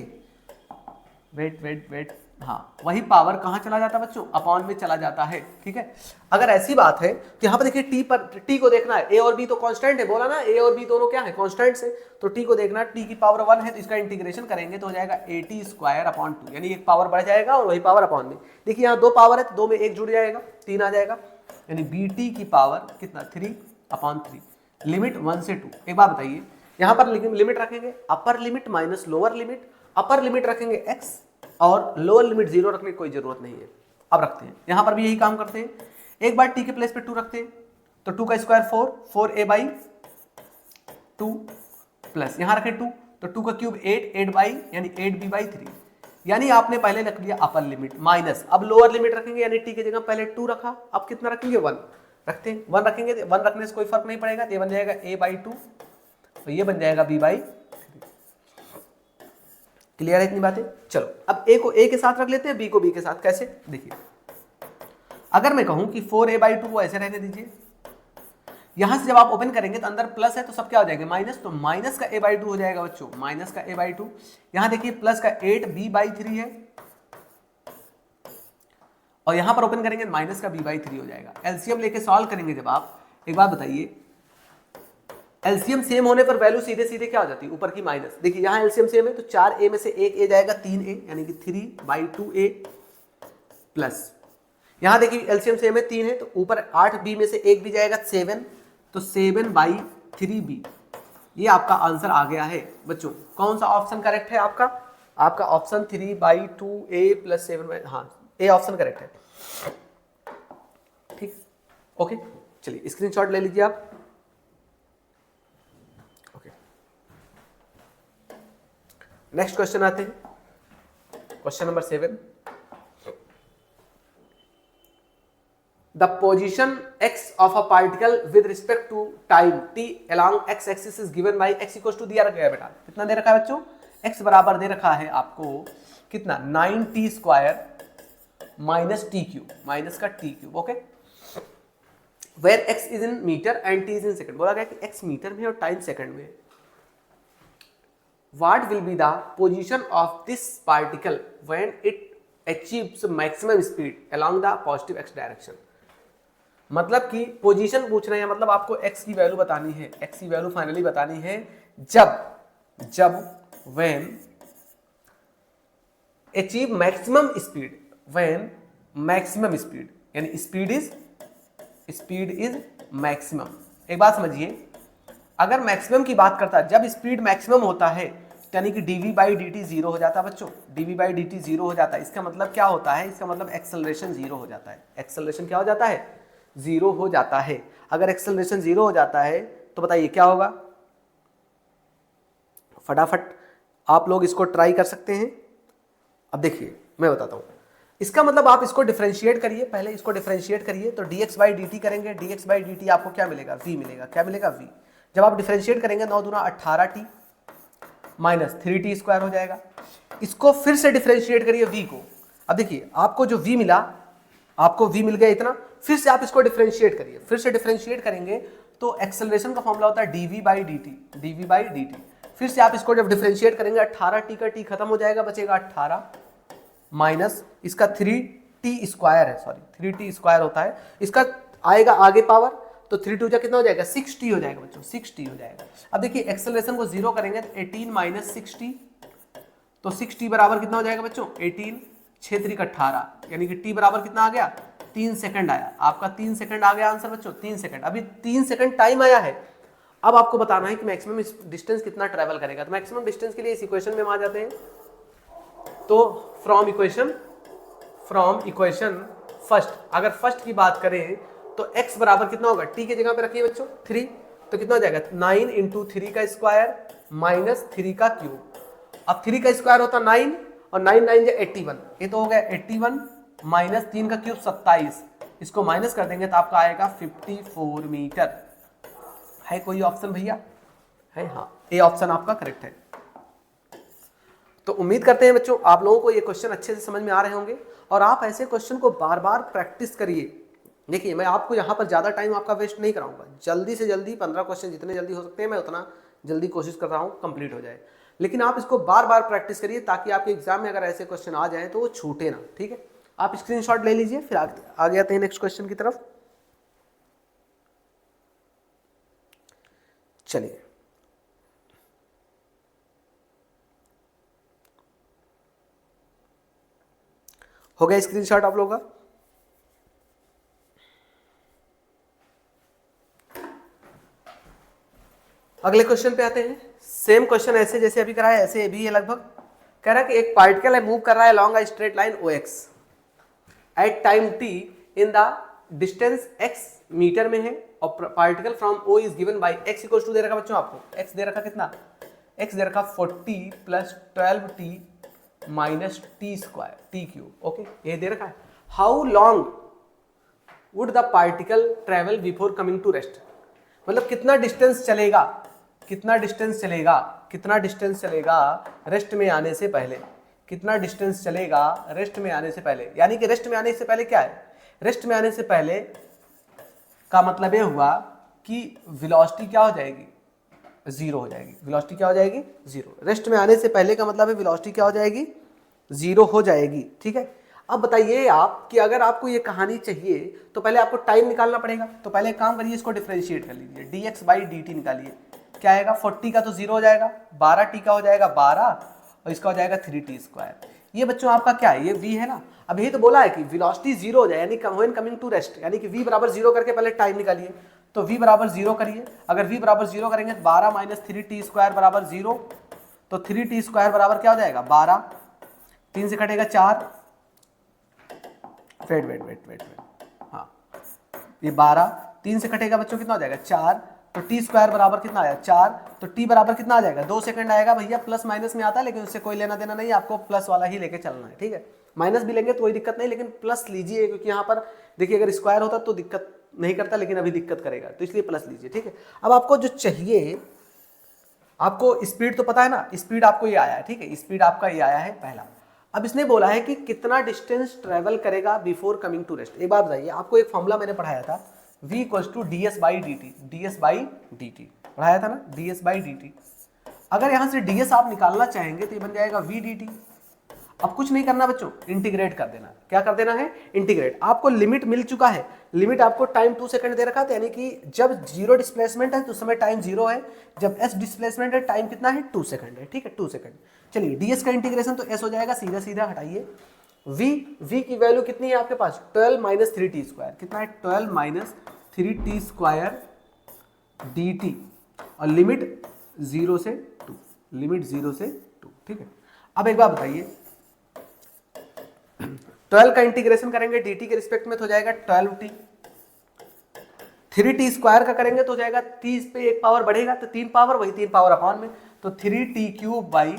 वेट, हाँ, वही पावर कहां चला जाता है बच्चों, अपॉन में चला जाता है, ठीक है। अगर ऐसी बात है तो यहां पर देखिए t को देखना है, a और b तो कांस्टेंट है, बोला ना, a और b दोनों क्या है, कांस्टेंट्स है, तो t को देखना, t की पावर 1 है, तो इसका इंटीग्रेशन करेंगे तो हो जाएगा at स्क्वायर अपॉन 2, यानी एक पावर बढ़ जाएगा और वही पावर अपॉन में, देखिए यहाँ 2 पावर है तो 2 में 1 जुड़ जाएगा, 3 आ जाएगा, यानी bt की पावर कितना 3 अपॉन 3, लिमिट 1 से 2। एक बात बताइए, यहाँ पर लिमिट रखेंगे upper limit minus lower limit, upper limit रखेंगे x और लोअर लिमिट 0 रखने की कोई जरूरत नहीं है। अब रखते हैं, यहां पर भी यही काम करते हैं, एक बार t के प्लेस पे 2 रखते हैं, तो 2 का स्क्वायर 4a बाई 2 प्लस यहां रखें 2, तो 2 का क्यूब 8 बाई यानी 8b बाई 3, यानी आपने पहले रख लिया अपर लिमिट माइनस, अब लोअर लिमिट रखेंगे, यानी t की जगह पहले 2 रखा, अब कितना रखेंगे 1 रखते हैं, 1 रखेंगे, 1 रखने से कोई फर्क नहीं पड़ेगा, ये बन जाएगा a बाई 2, तो ये बन जाएगा b बाई 3। क्लियर है इतनी बातें। चलो अब a को a के साथ रख लेते हैं, b को b के साथ, कैसे देखिए, अगर मैं कहूं कि 4a बाई 2 को ऐसे रहने दीजिए, यहां से जब आप ओपन करेंगे तो अंदर प्लस है तो सब क्या हो जाएगा माइनस, तो माइनस का a बाई 2 हो जाएगा बच्चों, माइनस का a बाई 2, यहां देखिए प्लस का 8b बाई 3 है, और यहां पर ओपन करेंगे माइनस का b बाई 3 हो जाएगा। एलसीएम लेके सॉल्व करेंगे जब आप, एक बात बताइए, एलसीएम सेम होने पर वैल्यू सीधे सीधे क्या हो जाती है, ऊपर की माइनस, देखिए यहां एलसीएम सेम है तो 4a में से एक a जाएगा 3a, यानी कि 3 बाई 2a प्लस, यहां देखिए एलसीएम सेम है 3 है तो ऊपर 8b में से एक भी जाएगा 7, तो 7 बाई 3b, ये आपका आंसर आ गया है बच्चों। कौन सा ऑप्शन करेक्ट है आपका, आपका option 3 by 2a plus 7 by, हाँ ए ऑप्शन करेक्ट है, ठीक, ओके। चलिए स्क्रीनशॉट ले लीजिए आप। नेक्स्ट क्वेश्चन आते हैं, question number 7। The position x of a particle with respect to time t along x axis is given by x equals to दिया रखा है बेटा, कितना दे रखा है बच्चों, x बराबर दे रखा है आपको कितना 9t square minus T cube, minus का T cube, okay, where x is in metre and t is in second. बोला गया कि x मीटर में और टाइम सेकंड में। What will be the position of this particle when it achieves maximum speed along the positive x direction? मतलब कि position पूछ रहे हैं, मतलब आपको x की वैल्यू बतानी है, x की वैल्यू फाइनली बतानी है जब when achieve maximum speed, when maximum speed यानी speed is maximum। एक बात समझिए, अगर मैक्सिमम की बात करता है, जब स्पीड मैक्सिमम होता है यानी कि dv by d T zero हो जाता है बच्चों, dv by d T zero हो जाता है। इसका मतलब क्या होता है, इसका मतलब एक्सेलरेशन जीरो हो जाता है। एक्सेलरेशन क्या हो जाता है, जीरो हो जाता है। अगर एक्सेलरेशन जीरो हो जाता है तो बताइए क्या होगा, फटाफट आप लोग इसको ट्राई कर सकते हैं। अब देखिए मैं बताता हूं, इसका मतलब आप इसको डिफरेंशिएट करिए, पहले इसको डिफरेंशिएट करिए तो dx बाई डी टी करेंगे, dx बाई डी टी आपको क्या मिलेगा, v मिलेगा। क्या मिलेगा, v। जब आप डिफरेंशिएट करेंगे 9 दूना 18t माइनस 3t स्क्वायर हो जाएगा। इसको फिर से डिफरेंशिएट करिए v को। अब देखिए आपको जो v मिला, आपको v मिल गया इतना, फिर से आप इसको डिफरेंशिएट करिए। फिर से डिफरेंशिएट करेंगे तो एक्सेलरेशन का फॉर्मूला होता है dv बाई डी टी। फिर से आप इसको जब डिफरेंशिएट करेंगे 18t का t खत्म हो जाएगा, बचेगा 18 माइनस इसका 3t स्क्वायर है, सॉरी 3t स्क्वायर होता है, इसका आएगा आगे पावर, तो 3 2 जा कितना हो जाएगा, 6t हो जाएगा बच्चों, 6t हो जाएगा। अब देखिए एक्सेलरेशन को जीरो करेंगे तो 18 माइनस 6t, तो 6t बराबर कितना हो जाएगा बच्चों, 18 6 3 18, यानी कि t बराबर कितना आ गया, 3 सेकंड आया। आपका 3 सेकंड आ गया आंसर बच्चों, 3 सेकंड। अभी 3 सेकंड टाइम आया है। अब आपको बताना है कि मैक्सिमम डिस्टेंस कितना ट्रेवल करेगा। तो मैक्सिमम डिस्टेंस के लिए इस इक्वेशन में आ जाते हैं। तो फ्रॉम इक्वेशन फर्स्ट, अगर फर्स्ट की बात करें तो x बराबर कितना होगा, t की जगह पे रखिए बच्चों 3, तो कितना हो जाएगा 9 इंटू 3 का स्क्वायर माइनस 3 का क्यूब। अब 3 का स्क्वायर होता 9 और 9 9 जा 81, ये तो हो गया 81 माइनस 3 का क्यूब 27, इसको माइनस कर देंगे तो आपका आएगा 54 मीटर। है कोई ऑप्शन भैया, है? हाँ, ए ऑप्शन आपका करेक्ट है। तो उम्मीद करते हैं बच्चों आप लोगों को ये क्वेश्चन अच्छे से समझ में आ रहे होंगे और आप ऐसे क्वेश्चन को बार बार प्रैक्टिस करिए। देखिए मैं आपको यहाँ पर ज़्यादा टाइम आपका वेस्ट नहीं कराऊंगा, जल्दी से जल्दी 15 क्वेश्चन जितने जल्दी हो सकते हैं मैं उतना जल्दी कोशिश कर रहा हूँ कंप्लीट हो जाए। लेकिन आप इसको बार बार प्रैक्टिस करिए ताकि आपके एग्जाम में अगर ऐसे क्वेश्चन आ जाएँ तो वो छूटे ना, ठीक है? आप स्क्रीनशॉट ले लीजिए, फिर आगे आते हैं नेक्स्ट क्वेश्चन की तरफ। चलिए हो गया स्क्रीनशॉट आप लोगों का। अगले क्वेश्चन पे आते हैं। सेम क्वेश्चन ऐसे जैसे अभी कराया ऐसे भी है लगभग। कह रहा है कि एक पार्टिकल है मूव कर रहा है long a straight line OX at time t in the distance x metre में है और particle from O is given by x equals to दे रखा बच्चों, आपको x दे रखा कितना, x दे रखा 40 plus 12t minus t square t cube, okay ये दे रखा है। How long would the particle travel before coming to rest, मतलब कितना डिस्टेंस चलेगा, कितना डिस्टेंस चलेगा, कितना डिस्टेंस चलेगा रेस्ट में आने से पहले, कितना डिस्टेंस चलेगा रेस्ट में आने से पहले। यानी कि रेस्ट में आने से पहले क्या है, रेस्ट में आने से पहले का मतलब ये हुआ कि वेलोसिटी क्या हो जाएगी, जीरो हो जाएगी। वेलोसिटी क्या हो जाएगी, जीरो। रेस्ट में आने से पहले का मतलब है वेलोसिटी क्या हो जाएगी, जीरो हो जाएगी, ठीक है? अब बताइए आप कि अगर आपको ये कहानी चाहिए तो पहले आपको टाइम निकालना पड़ेगा। तो पहले एक काम करिए, इसको डिफरेंशिएट कर लीजिए, dx बाई डी टी निकालिए। क्या आएगा, 40 का तो जीरो हो जाएगा, 12t का हो जाएगा 12 और इसका हो जाएगा 3t स्क्वायर। ये बच्चों आपका क्या है, ये v है ना। अब यही तो बोला है कि वेलोसिटी जीरो हो जाए यानी व्हेन कमिंग टू रेस्ट, यानी कि v बराबर जीरो करके पहले टाइम निकालिए। तो v बराबर जीरो करिए, अगर v बराबर जीरो करेंगे तो 12 माइनस 3t स्क्वायर बराबर जीरो, तो 3t स्क्वायर बराबर क्या हो जाएगा 12, 3 से कटेगा 4, वेट हाँ ये 12, 3 से कटेगा बच्चों कितना हो जाएगा 4, तो टी स्क्वायर बराबर कितना आया 4, तो टी बराबर कितना आ जाएगा 2 सेकंड आएगा भैया। प्लस माइनस में आता है लेकिन उससे कोई लेना देना नहीं, आपको प्लस वाला ही लेके चलना है, ठीक है। माइनस भी लेंगे तो कोई दिक्कत नहीं, लेकिन प्लस लीजिए, क्योंकि यहाँ पर देखिए अगर स्क्वायर होता तो दिक्कत नहीं करता, लेकिन अभी दिक्कत करेगा, तो इसलिए प्लस लीजिए, ठीक है। अब आपको जो चाहिए, आपको स्पीड तो पता है ना, स्पीड आपको ये आया है, ठीक है, स्पीड आपका ये आया है पहला। अब इसने बोला है कि कितना डिस्टेंस ट्रेवल करेगा बिफोर कमिंग टू रेस्ट। एक बात बताइए, आपको एक फॉर्मूला मैंने पढ़ाया था, v equals to ds by d t, ds by d t पढ़ाया था ना, ds बाई डी टी। अगर यहां से ds आप निकालना चाहेंगे तो ये बन जाएगा v dt। अब कुछ नहीं करना बच्चों, इंटीग्रेट कर देना। क्या कर देना है? इंटीग्रेट। आपको लिमिट मिल चुका है, लिमिट आपको टाइम 2 सेकंड दे रखा था, यानी कि जब 0 डिस्प्लेसमेंट है तो उस समय टाइम 0 है, जब s डिस्प्लेसमेंट है टाइम कितना है 2 सेकंड है, ठीक है 2 सेकंड। चलिए ds का इंटीग्रेशन तो s हो जाएगा, सीधा सीधा हटाइए। v की वैल्यू कितनी है आपके पास 12 माइनस 3t स्क्वायर, कितना है 12 माइनस 3t स्क्वायर dt, और लिमिट 0 से 2, लिमिट 0 से 2, ठीक है। अब एक बात बताइए, 12 का इंटीग्रेशन करेंगे dt के रिस्पेक्ट में तो हो जाएगा 12t, 3t स्क्वायर का करेंगे तो हो जाएगा 30 पे एक पावर बढ़ेगा तो 3 पावर, वही 3 पावर अपॉन में, तो 3t क्यूब बाई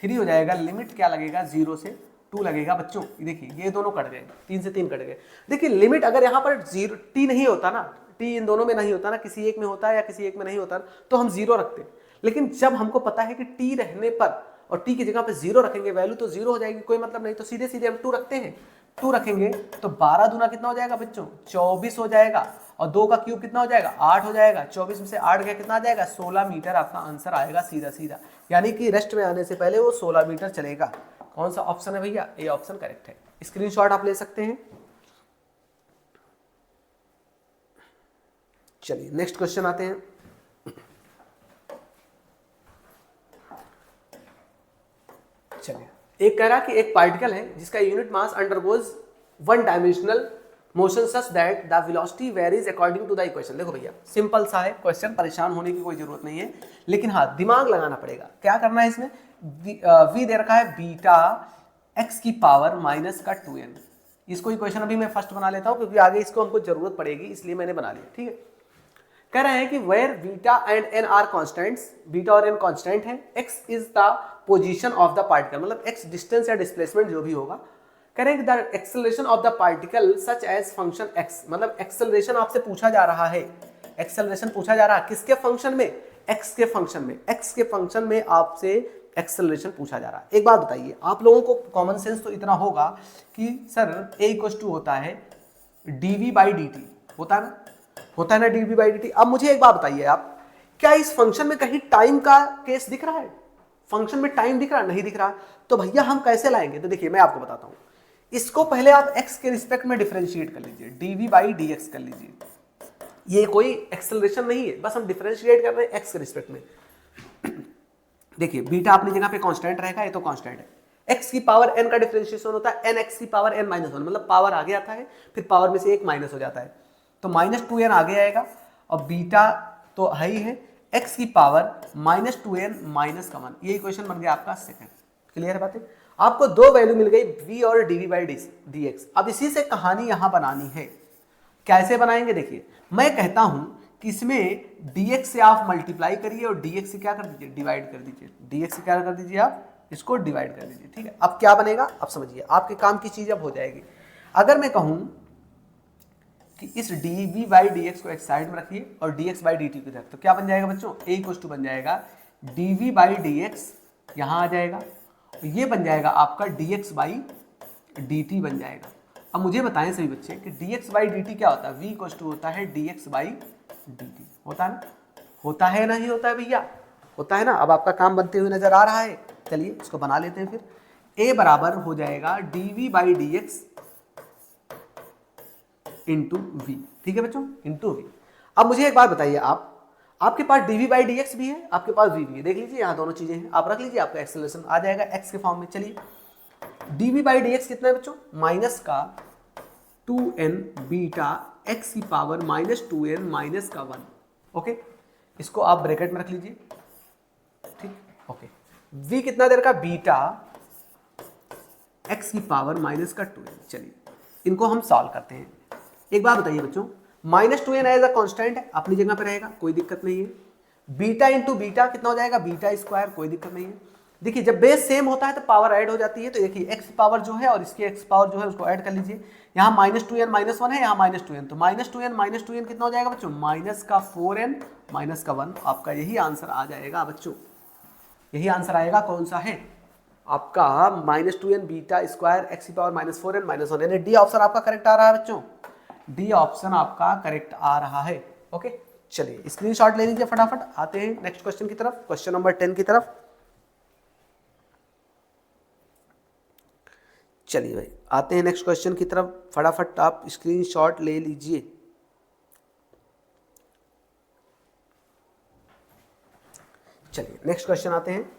3 हो जाएगा। लिमिट क्या लगेगा 0 से 2 लगेगा बच्चों। देखिए ये दोनों कट गए, 3 से 3 कट गए। देखिए लिमिट अगर यहाँ पर 0 t नहीं होता ना, t इन दोनों में नहीं होता ना, किसी एक में होता है या किसी एक में नहीं होता, तो हम 0 रखते। लेकिन जब हमको पता है कि t रहने पर और t की जगह पे 0 रखेंगे, वैल्यू तो 0 हो जाएगी, कोई मतलब नहीं, तो सीधे सीधे हम 2 रखते हैं। 2 रखेंगे तो 12 दूना कितना हो जाएगा बच्चों 24 हो जाएगा, और 2 का क्यूब कितना हो जाएगा 8 हो जाएगा, 24 में से 8 गया कितना आ जाएगा 16 मीटर आपका आंसर आएगा सीधा सीधा। यानी कि रेस्ट में आने से पहले वो 16 मीटर चलेगा। कौन सा ऑप्शन है भैया? ए ऑप्शन करेक्ट है। स्क्रीनशॉट आप ले सकते हैं। चलिए नेक्स्ट क्वेश्चन आते हैं। चलिए, एक कह रहा कि एक पार्टिकल है जिसका unit mass undergoes one dimensional motion such that the velocity varies according to the equation. देखो भैया सिंपल सा है क्वेश्चन, परेशान होने की कोई जरूरत नहीं है, लेकिन हाँ दिमाग लगाना पड़ेगा। क्या करना है इसमें? v दे रखा है बीटा x की पावर माइनस का 2n। इसको इक्वेशन अभी मैं फर्स्ट बना लेता हूँ क्योंकि आगे इसको हमको जरूरत पड़ेगी, इसलिए मैंने बना लिया, ठीक है। कह रहे हैं कि where beta and n are constants, beta और एन कॉन्स्टेंट है, x is the position of the particle, मतलब एक्स डिस्टेंस या डिस्प्लेसमेंट जो भी होगा। कह रहे हैं कि the acceleration of the particle such as function x, मतलब एक्सेलरेशन आपसे पूछा जा रहा है, एक्सेलरेशन पूछा जा रहा है किसके फंक्शन में? एक्स के फंक्शन में, एक्स के फंक्शन में आपसे एक्सेलरेशन पूछा जा रहा है। एक बात बताइए, आप लोगों को कॉमन सेंस तो इतना होगा कि सर ए इक्वल टू होता है dv बाई dt, होता है ना, होता है ना dv बाई dt। अब मुझे एक बात बताइए आप, क्या इस फंक्शन में कहीं टाइम का केस दिख रहा है? फंक्शन में टाइम दिख रहा है? नहीं दिख रहा। तो भैया हम कैसे लाएंगे? तो देखिए मैं आपको बताता हूं, इसको पहले आप x के रिस्पेक्ट में डिफरेंशिएट कर लीजिए, dv बाई dx कर लीजिए। ये कोई एक्सेलरेशन नहीं है, बस हम डिफरेंशिएट कर रहे हैं x के रिस्पेक्ट में। देखिए बीटा अपनी जगह पे कांस्टेंट रहेगा, ये तो कांस्टेंट है। x की पावर n का डिफरेंशिएशन होता है n x की पावर n माइनस 1, मतलब पावर आगे आता है फिर पावर में से एक माइनस हो जाता है, तो माइनस 2n आगे आएगा, और बीटा तो है ही है, x की पावर माइनस 2n माइनस का 1, ये इक्वेशन बन गया आपका सेकंड। क्लियर है बातें? आपको दो वैल्यू मिल गई v और dv बाई dx। अब इसी से कहानी यहां बनानी है। कैसे बनाएंगे? देखिए मैं कहता हूं कि इसमें dx से आप मल्टीप्लाई करिए और dx से क्या कर दीजिए डिवाइड कर दीजिए, dx से क्या कर दीजिए आप इसको डिवाइड कर दीजिए, ठीक है। अब क्या बनेगा अब समझिए, आपके काम की चीज अब हो जाएगी। अगर मैं कहूं कि इस dv बाई dx को एक साइड में रखिए और dx बाई dt को इधर, तो क्या बन जाएगा बच्चों? a इक्वल टू बन जाएगा dv बाई dx, यहां आ जाएगा, ये बन जाएगा आपका dx बाई dt बन जाएगा। अब मुझे बताएं सभी बच्चे कि dx बाई dt क्या होता है? v इक्वल टू होता है dx बाई dt, होता है ना? होता है नहीं होता है भैया? होता है ना। अब आपका काम बनते हुए नजर आ रहा है, चलिए इसको बना लेते हैं फिर। a बराबर हो जाएगा dv by dx into v, ठीक है बच्चों, इंटू वी। अब मुझे एक बात बताइए, आपके पास dv बाई dx भी है, आपके पास v भी है, देख लीजिए यहाँ दोनों चीजें हैं, आप रख लीजिए, आपका एक्सेलरेशन आ जाएगा x के फॉर्म में। चलिए dv बाई dx कितना है बच्चों? माइनस का 2n बीटा x की पावर माइनस 2n माइनस का 1, ओके। इसको आप ब्रैकेट में रख लीजिए, ठीक, ओके। v कितना देर का? बीटा x की पावर माइनस का 2n। चलिए इनको हम सॉल्व करते हैं। एक बात बताइए बच्चों, -2n एज अ कांस्टेंट है, अपनी जगह पे रहेगा, कोई दिक्कत नहीं है। बीटा इंटू बीटा कितना हो जाएगा, बीटा स्क्वायर, कोई दिक्कत नहीं है। देखिए जब बेस सेम होता है तो पावर ऐड हो जाती है, तो देखिए एक्स पावर जो है और इसकी एक्स पावर जो है उसको ऐड कर लीजिए। यहाँ -2n -1 है, यहाँ -2n, तो -2n कितना हो जाएगा बच्चों, माइनस का 4n माइनस का 1। आपका यही आंसर आ जाएगा बच्चों, यही आंसर आएगा, कौन सा है आपका, -2n बीटा स्क्वायर एक्स की पावर -4n -1, यानी डी ऑप्शन आपका करेक्ट आ रहा है बच्चों, डी ऑप्शन आपका करेक्ट आ रहा है। ओके, चलिए स्क्रीनशॉट ले लीजिए फटाफट, आते हैं नेक्स्ट क्वेश्चन की तरफ, क्वेश्चन नंबर 10 की तरफ। चलिए भाई आते हैं नेक्स्ट क्वेश्चन की तरफ, फटाफट आप स्क्रीनशॉट ले लीजिए। चलिए नेक्स्ट क्वेश्चन आते हैं।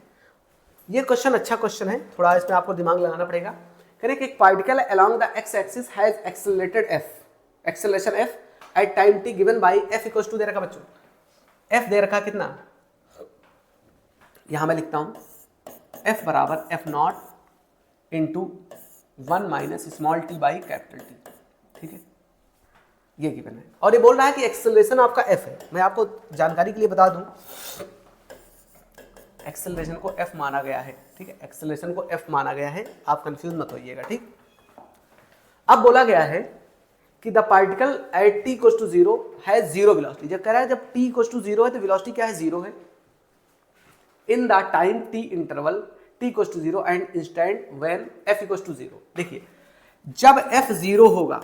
ये क्वेश्चन अच्छा क्वेश्चन है, थोड़ा इसमें आपको दिमाग लगाना पड़ेगा। करें कि एक particle along the X axis has accelerated F, acceleration F at time T given by F equals to दे रखा बच्चों, एफ दे रखा कितना, यहां मैं लिखता हूं एफ बराबर F not into 1 minus small T by capital T, ठीक है, ये गिवन है। और ये बोल रहा है कि एक्सेलरेशन आपका एफ है। मैं आपको जानकारी के लिए बता दूं, एक्सेलरेशन को एफ माना गया है, ठीक है, एक्सेलरेशन को एफ माना गया है, आप कंफ्यूज मत होइएगा, ठीक। अब बोला गया है कि the particle at t equals to 0 has 0 velocity. जब कह रहा है जब टी इक्वल्स टू 0 है तो वेलोसिटी क्या है, 0 है। In the time t interval t equals to 0 and instant when f equals to 0। देखिए जब f 0 होगा,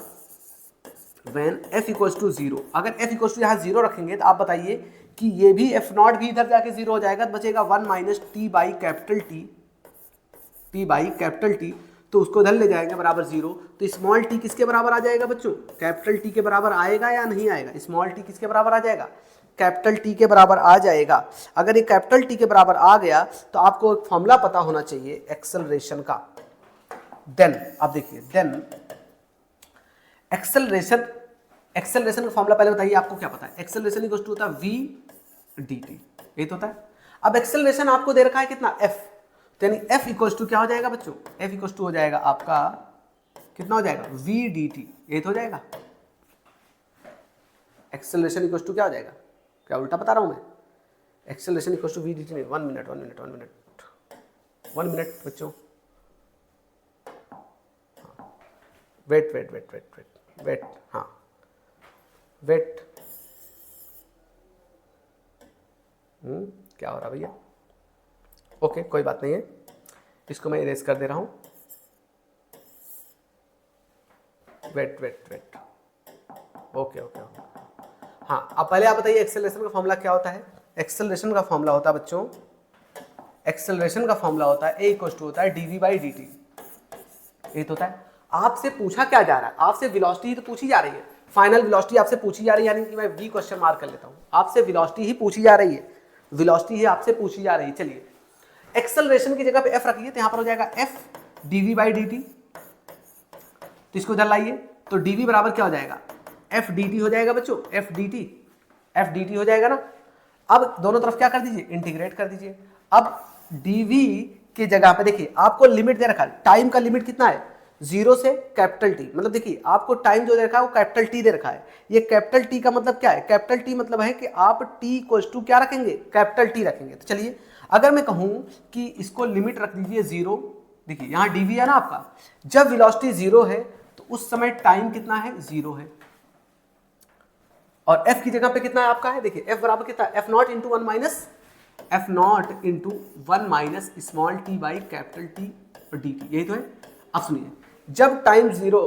व्हेन f इक्वल्स टू 0, अगर f इक्वल्स टू यहाँ 0 रखेंगे तो आप बताइए कि ये भी f नॉट भी इधर जाके 0 हो जाएगा, तो बचेगा 1 minus T by capital T, तो उसको इधर ले जाएंगे बराबर 0। तो स्मॉल टी किसके बराबर आ जाएगा बच्चों, कैपिटल टी के बराबर आएगा या नहीं आएगा, स्मॉल टी किसके बराबर आ जाएगा, कैपिटल टी के बराबर आ जाएगा। अगर ये कैपिटल टी के बराबर आ गया तो आपको एक फॉर्मूला पता होना चाहिए एक्सेलरेशन का। देन आप देखिए, देन एक्सेलरेशन का फॉर्मूला पहले बताइए, आपको क्या पता है, एक्सेलरेशन इक्वल टू होता है v dt, ये तो होता है। अब एक्सेलरेशन आपको दे रखा है कितना, f, तो यानी f इक्वल टू क्या हो जाएगा बच्चों, f इक्वल टू हो जाएगा आपका कितना हो जाएगा, v dt, ये तो हो जाएगा। एक्सेलरेशन इक्वल टू क्या हो जाएगा, क्या उल्टा बता रहा हूं मैं, acceleration equal to v d t नहीं, 1 मिनट बच्चों, वेट, हाँ वेट, क्या हो रहा भैया, ओके कोई बात नहीं है, इसको मैं इरेज कर दे रहा हूं, वेट, ओके, हाँ अब पहले आप बताइए एक्सेलरेशन का फॉर्मूला क्या होता है। एक्सेलरेशन का फॉर्मूला होता है बच्चों, एक्सेलरेशन का फॉर्मूला होता है ए इक्वल टू होता है डीवी बाई डी टी, ये तो होता है। आपसे पूछा क्या जा रहा है, आपसे वेलोसिटी ही तो पूछी जा रही है, फाइनल वेलोसिटी आपसे पूछी जा रही है, यानी कि मैं वी क्वेश्चन मार्क कर लेता हूं, आपसे वेलोसिटी ही पूछी जा रही है, वेलोसिटी ही आपसे पूछी जा रही है। चलिए एक्सेलरेशन की जगह पे एफ रखिए, तो यहां पर हो जाएगा f d v by d t, तो इसको इधर लाइए, तो डीवी बराबर क्या हो जाएगा, एफ डी टी हो जाएगा बच्चों, एफ डी टी हो जाएगा ना। अब दोनों तरफ क्या कर दीजिए, इंटीग्रेट कर दीजिए। अब डीवी की जगह पे देखिए आपको लिमिट दे रखा है, टाइम का लिमिट कितना है, 0 से कैपिटल टी, मतलब देखिए आपको टाइम जो दे रखा है वो कैपिटल टी दे रखा है। ये कैपिटल टी का मतलब क्या है, कैपिटल टी मतलब है कि आप टी इक्वल्स टू क्या रखेंगे, कैपिटल टी रखेंगे। तो चलिए अगर मैं कहूं कि इसको लिमिट रख दीजिए 0, देखिए यहाँ डीवी है ना आपका, जब वेलोसिटी 0 है तो उस समय टाइम कितना है, 0 है, और f की जगह पे कितना है आपका है, देखिए f बराबर कितना है, f not into 1 minus small T by capital T और डी टी, यही तो है। अब सुनिए, जब टाइम 0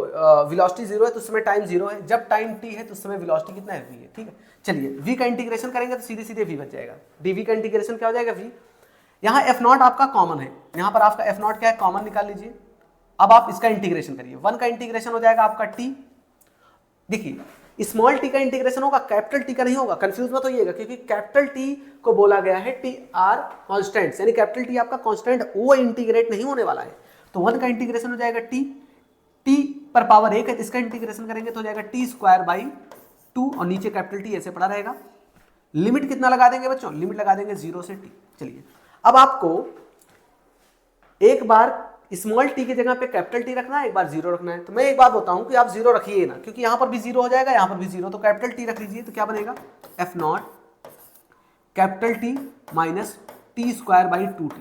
वेलोसिटी 0 है तो उस समय टाइम 0 है, जब टाइम t है तो उस समय वेलोसिटी कितना है, v है, ठीक है। चलिए v का इंटीग्रेशन करेंगे तो सीधे सीधे v बच जाएगा, dv का इंटीग्रेशन क्या हो जाएगा, v। यहाँ f नॉट आपका कॉमन है, यहाँ पर आपका f नॉट क्या है, कॉमन निकाल लीजिए। अब आप इसका इंटीग्रेशन करिए, 1 का इंटीग्रेशन हो जाएगा आपका t, देखिए स्मॉल टी का इंटीग्रेशन होगा, कैपिटल टी का नहीं होगा, कंफ्यूज मत होइएगा, क्योंकि कैपिटल टी को बोला गया है टी आर कॉन्स्टेंट, यानी कैपिटल टी आपका कॉन्स्टेंट, वो इंटीग्रेट नहीं होने वाला है। तो 1 का इंटीग्रेशन हो जाएगा टी पर पावर 1 है, इसका इंटीग्रेशन करेंगे तो हो जाएगा टी स्क्वायर बाई 2, और नीचे कैपिटल टी ऐसे पड़ा रहेगा। लिमिट कितना लगा देंगे बच्चों, लिमिट लगा देंगे 0 से टी। चलिए अब आपको एक बार स्मॉल टी की जगह पे कैपिटल टी रखना है, एक बार जीरो रखना है। तो मैं एक बात बताऊं कि आप जीरो रखिए ना, क्योंकि यहां पर भी जीरो हो जाएगा, यहां पर भी जीरो, तो कैपिटल टी रख लीजिए। तो क्या बनेगा, F not capital T minus t square by 2t।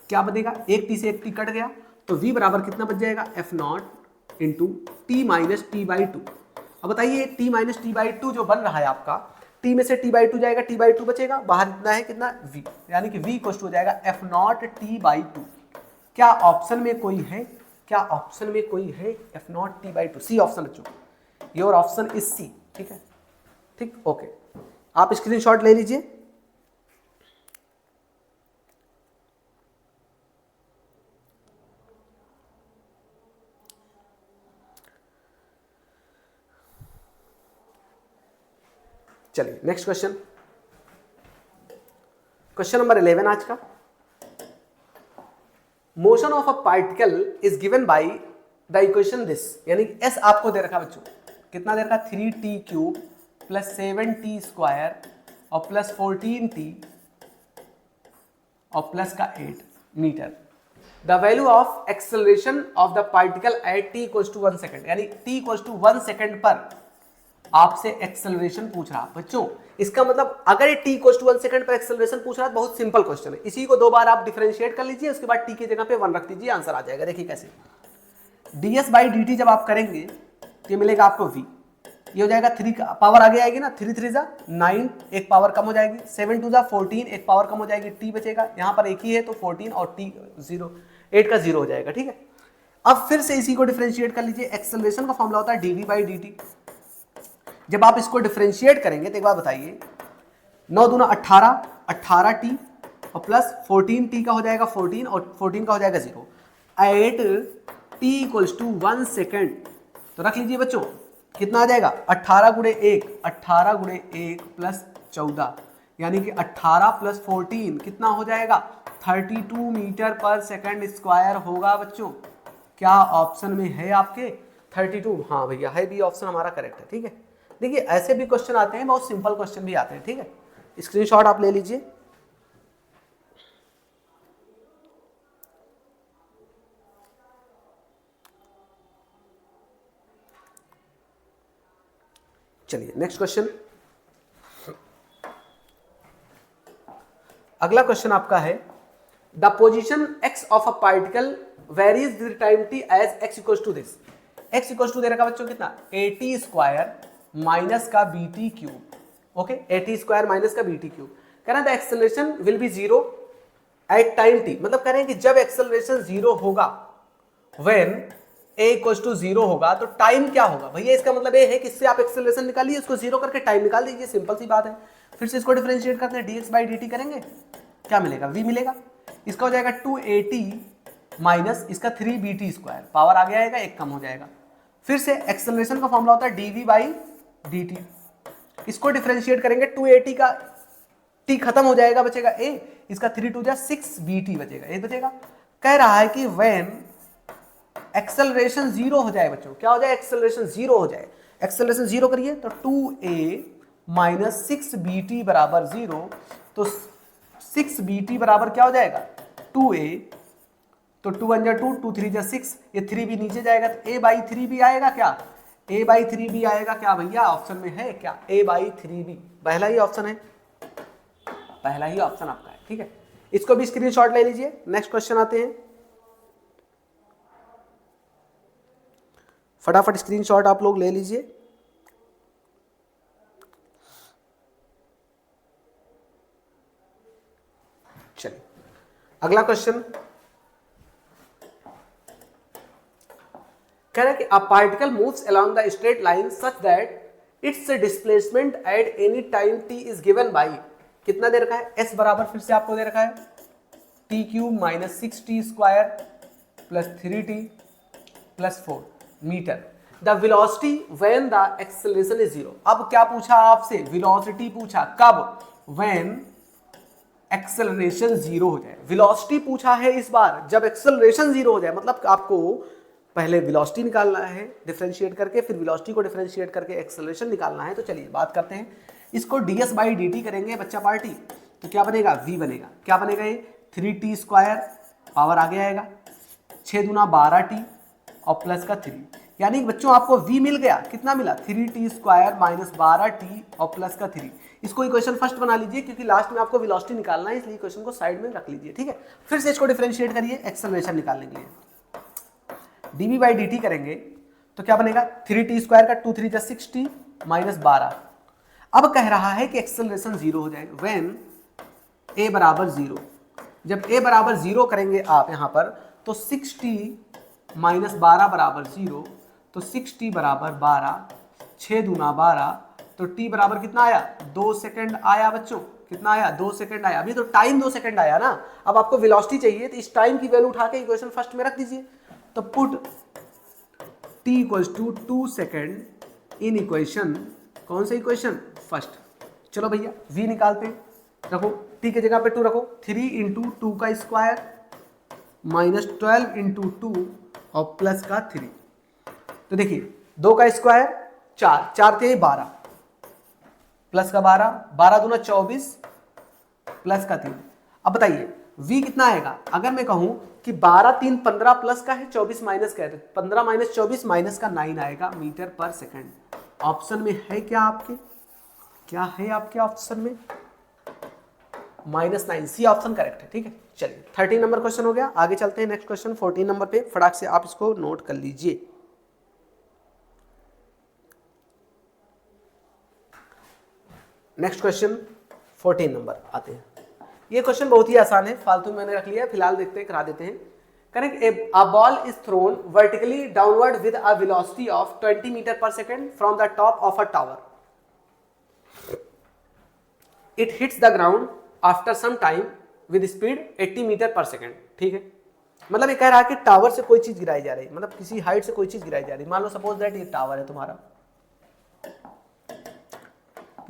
क्या बनेगा, एक टी से एक टी कट गया, तो v बराबर कितना बच जाएगा, F not into T minus T by 2। अब बताइए टी माइनस टी बाई 2 जो बन रहा है आपका, टी में से टी बाई 2 जाएगा, टी बाई 2 बचेगा, बाहर इतना है कितना v, यानी कि v इक्वल टू हो जाएगा एफ नॉट टी बाई 2। क्या ऑप्शन में कोई है, क्या ऑप्शन में कोई है, f not t by 2, C option बच्चों, योर ऑप्शन इज सी। ठीक है, ठीक, ओके, आप स्क्रीनशॉट ले लीजिए। चलिए नेक्स्ट क्वेश्चन, क्वेश्चन नंबर 11 आज का। Motion of a particle is given by the equation this, यानी एस आपको दे रखा बच्चों, कितना दे रखा, 3t cube plus 7t square और प्लस 14t और प्लस का 8 metre. The value of acceleration of the particle at t equals to 1 second, यानी t इक्वल्स टू 1 सेकेंड पर आपसे एक्सेलरेशन पूछ रहा। बच्चों इसका मतलब अगर ये t इक्वल्स टू 1 सेकंड पर एक्सेलरेशन पूछ रहा है, बहुत सिंपल क्वेश्चन है, इसी को दो बार आप डिफरेंशिएट कर लीजिए, उसके बाद t की जगह पे 1 रख दीजिए, आंसर आ जाएगा। देखिए कैसे, ds बाई dt जब आप करेंगे तो ये मिलेगा आपको v, ये हो जाएगा 3 पावर आगे आएगी ना, 3 3 जा 9, एक पावर कम हो जाएगी, 7 2 जा 14, एक पावर कम हो जाएगी, t बचेगा, यहाँ पर एक ही है तो 14 और t 0, 8 का 0 हो जाएगा। ठीक है, अब फिर से इसी को डिफरेंशिएट कर लीजिए। एक्सेलरेशन का फॉर्मूला होता है dv बाई dt। जब आप इसको डिफरेंशिएट करेंगे तो एक बात बताइए, 9 दूना 18, 18t और प्लस 14t का हो जाएगा 14 और 14 का हो जाएगा 0, 8t इक्वल्स टू 1 सेकेंड। तो रख लीजिए बच्चों, कितना आ जाएगा, 18 गुणे 1, 18 गुणे 1 प्लस 14, यानी कि 18 प्लस 14 कितना हो जाएगा, 32 मीटर पर सेकेंड स्क्वायर होगा। बच्चों क्या ऑप्शन में है आपके 32? हाँ भैया है, बी ऑप्शन हमारा करेक्ट है। ठीक है, देखिए ऐसे भी क्वेश्चन आते हैं, बहुत सिंपल क्वेश्चन भी आते हैं। ठीक है, स्क्रीनशॉट आप ले लीजिए। चलिए नेक्स्ट क्वेश्चन, अगला क्वेश्चन आपका है, the position x of a particle varies with time t as x equals to this. x equals to दे रखा बच्चों कितना, at स्क्वायर माइनस का bt cube. Okay, at square minus का bt क्यूब। कह रहा है the acceleration will be 0 at time t, मतलब कह रहे हैं कि जब एक्सेलरेशन 0 होगा, व्हेन a इक्वल्स टू 0 होगा, तो टाइम क्या होगा भैया, इसका मतलब ये है कि इससे आप एक्सेलरेशन निकालिए, इसको 0 करके टाइम निकाल दीजिए, सिंपल सी बात है। फिर से इसको डिफरेंशिएट करते हैं, dx बाई dt करेंगे, क्या मिलेगा, v मिलेगा, इसका हो जाएगा 2at माइनस इसका 3bt स्क्वायर, पावर आगे आएगा, एक कम हो जाएगा। फिर से एक्सेलरेशन का फॉर्मूला होता है dv बाई dt, इसको डिफरेंशिएट करेंगे, 2at का t खत्म हो जाएगा, बचेगा a, इसका 3 2 जा 6bt बचेगा, ये बचेगा। कह रहा है कि व्हेन एक्सेलरेशन 0 हो जाए, बच्चों क्या हो जाए, एक्सेलरेशन 0 हो जाए, एक्सेलरेशन 0 करिए तो 2a माइनस 6bt बराबर 0, तो 6bt बराबर क्या हो जाएगा, 2a, तो 2 1 जा 2, 2 3 जा 6, ये 3 भी नीचे जाएगा तो a बाई 3 भी आएगा, क्या a बाई 3 भी आएगा, क्या भैया ऑप्शन में है क्या, a बाई 3 भी, पहला ही ऑप्शन है, पहला ही ऑप्शन आपका है। ठीक है, इसको भी स्क्रीनशॉट ले लीजिए। नेक्स्ट क्वेश्चन आते हैं, फटाफट स्क्रीनशॉट आप लोग ले लीजिए। चलिए अगला क्वेश्चन कह रहा है कि a particle moves along the straight line such that it's displacement at any time t is given by, कितना दे रखा है, s बराबर फिर से आपको दे रखा है t cube minus 6t square plus 3t plus 4 metre. The velocity when the acceleration is 0। अब क्या पूछा आपसे, वेलोसिटी पूछा, कब, व्हेन एक्सेलरेशन 0 हो जाए। वेलोसिटी पूछा है इस बार जब एक्सेलरेशन 0 हो जाए, मतलब आपको पहले वेलोसिटी निकालना है डिफरेंशिएट करके, फिर वेलोसिटी को डिफरेंशिएट करके एक्सेलरेशन निकालना है। तो चलिए बात करते हैं, इसको ds बाई dt करेंगे बच्चा पार्टी, तो क्या बनेगा, v बनेगा, क्या बनेगा, ये 3t स्क्वायर पावर आगे आएगा, 6 दूना 12t और प्लस का 3, यानी बच्चों आपको v मिल गया, कितना मिला 3t स्क्वायर माइनस 12t और प्लस का 3। इसको इक्वेशन फर्स्ट बना लीजिए क्योंकि लास्ट में आपको वेलोसिटी निकालना है, इसलिए इक्वेशन को साइड में रख लीजिए, ठीक है। फिर से इसको डिफरेंशिएट करिए एक्सेलरेशन निकालने के लिए, dv बाई dt करेंगे तो क्या बनेगा 3t स्क्वायर का 2 3 जा 6t माइनस 12। अब कह रहा है कि एक्सेलरेशन 0 हो जाए व्हेन a बराबर 0। जब a बराबर 0 करेंगे आप यहाँ पर तो 6t माइनस 12 बराबर 0, तो 6t बराबर 12, 6 दूना 12, तो t बराबर कितना आया 2 सेकंड आया बच्चों, कितना आया 2 सेकंड आया। अभी तो टाइम 2 सेकंड आया ना, अब आपको वेलोसिटी चाहिए तो इस टाइम की वैल्यू उठा के इक्वेशन फर्स्ट में रख दीजिए। तो put t equals to 2 second in equation, कौन सा इक्वेशन फर्स्ट। चलो भैया v निकालते हैं, रखो t के जगह पे 2 रखो, 3 इंटू 2 का स्क्वायर माइनस 12 इंटू 2 और प्लस का 3। तो देखिए 2 का स्क्वायर 4, 4 थे 12 प्लस का 12, 12 दूना 24 प्लस का 3। अब बताइए v कितना आएगा, अगर मैं कहूं कि 12 3 15 प्लस का है, 24 माइनस का है, तो 15 माइनस 24 माइनस का 9 आएगा मीटर पर सेकंड। ऑप्शन में है क्या आपके, क्या है आपके ऑप्शन में -9, सी ऑप्शन करेक्ट है, ठीक है। चलिए 13 नंबर क्वेश्चन हो गया, आगे चलते हैं नेक्स्ट क्वेश्चन 14 नंबर पे, फटाक से आप इसको नोट कर लीजिए। नेक्स्ट क्वेश्चन 14 नंबर आते हैं। ये क्वेश्चन बहुत ही आसान है, फालतू में मैंने रख लिया, फिलहाल देखते हैं, करा देते हैं। Correct, a ball is thrown vertically downward with a velocity of 20 meter per second from the top of a tower. It hits the ground after some time with speed 80 meter per second, ठीक है। मतलब ये कह रहा है कि tower से कोई चीज गिराई जा रही, मतलब किसी हाइट से कोई चीज गिराई जा रही। मान लो सपोज दैट ये टावर है तुम्हारा,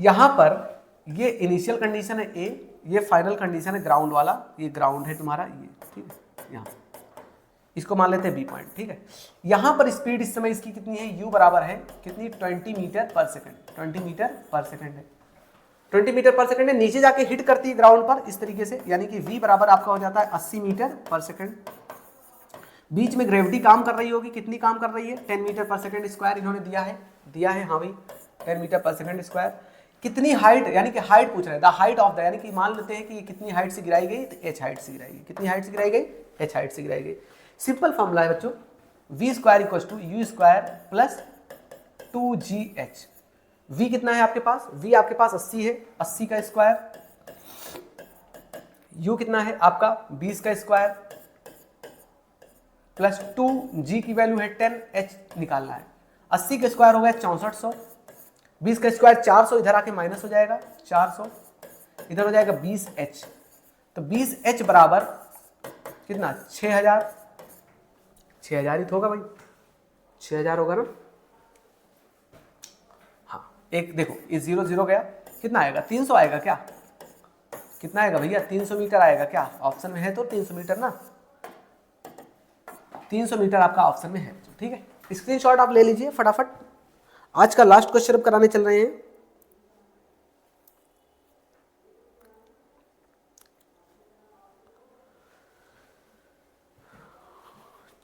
यहां पर ये इनिशियल कंडीशन है A, ये फाइनल कंडीशन है ग्राउंड वाला, ये ग्राउंड है तुम्हारा ये, ठीक है। यहाँ इसको मान लेते हैं B पॉइंट, ठीक है। यहां पर स्पीड इस समय इसकी कितनी है, U बराबर है कितनी 20 मीटर पर सेकंड, 20 मीटर पर सेकंड है, 20 मीटर पर सेकंड है। नीचे जाके हिट करती है ग्राउंड पर इस तरीके से, यानी कि V बराबर आपका हो जाता है 80 मीटर पर सेकंड। बीच में ग्रेविटी काम कर रही होगी, कितनी काम कर रही है 10 मीटर पर सेकंड स्क्वायर इन्होंने दिया है हाँ भाई 10 मीटर पर सेकंड स्क्वायर। कितनी हाइट, यानी कि हाइट पूछ रहे हैं, द हाइट ऑफ द, यानी कि मान लेते हैं कि कितनी हाइट से गिराई गई, तो h हाइट से गिराई गई, कितनी हाइट से गिराई गई h हाइट से गिराई गई। सिंपल फॉर्मूला है बच्चों, v square equals to u square plus 2gh। v कितना है आपके पास, v आपके पास 80 है, 80 का स्क्वायर, u कितना है आपका 20 का स्क्वायर प्लस 2g की वैल्यू है 10, h निकालना है। 80 का स्क्वायर हो गया 6400, 20 का स्क्वायर 400, इधर आके माइनस हो जाएगा 400, इधर हो जाएगा 20h, तो 20h बराबर कितना 6000, 6000 ही तो होगा भाई, 6000 होगा ना। हाँ एक देखो ये 0 0 गया, कितना आएगा 300 आएगा क्या, कितना आएगा भैया 300 मीटर आएगा क्या, ऑप्शन में है तो 300 मीटर ना, 300 मीटर आपका ऑप्शन में है, ठीक है। स्क्रीनशॉट आप ले लीजिए फटाफट। आज का लास्ट क्वेश्चन अब कराने चल रहे हैं।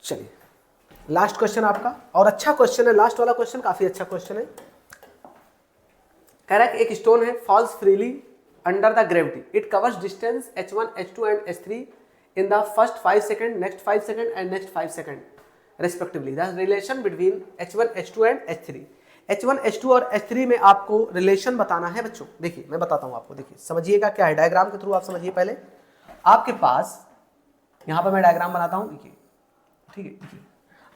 चलिए लास्ट क्वेश्चन आपका, और अच्छा क्वेश्चन है, लास्ट वाला क्वेश्चन काफी अच्छा क्वेश्चन है। कह रहा है कि एक स्टोन है falls freely under the gravity, it covers distance h1 h2 and h3 in the first 5 seconds, next 5 seconds and next 5 seconds respectively. The relation between h1 h2 and h3, h1 h2 और h3 में आपको relation बताना है बच्चों। देखिए मैं बताता हूं आपको, देखिए समझिएगा क्या है, डायग्राम के थ्रू आप समझिए। पहले आपके पास यहां पर मैं डायग्राम बनाता हूं, ठीक है। देखिए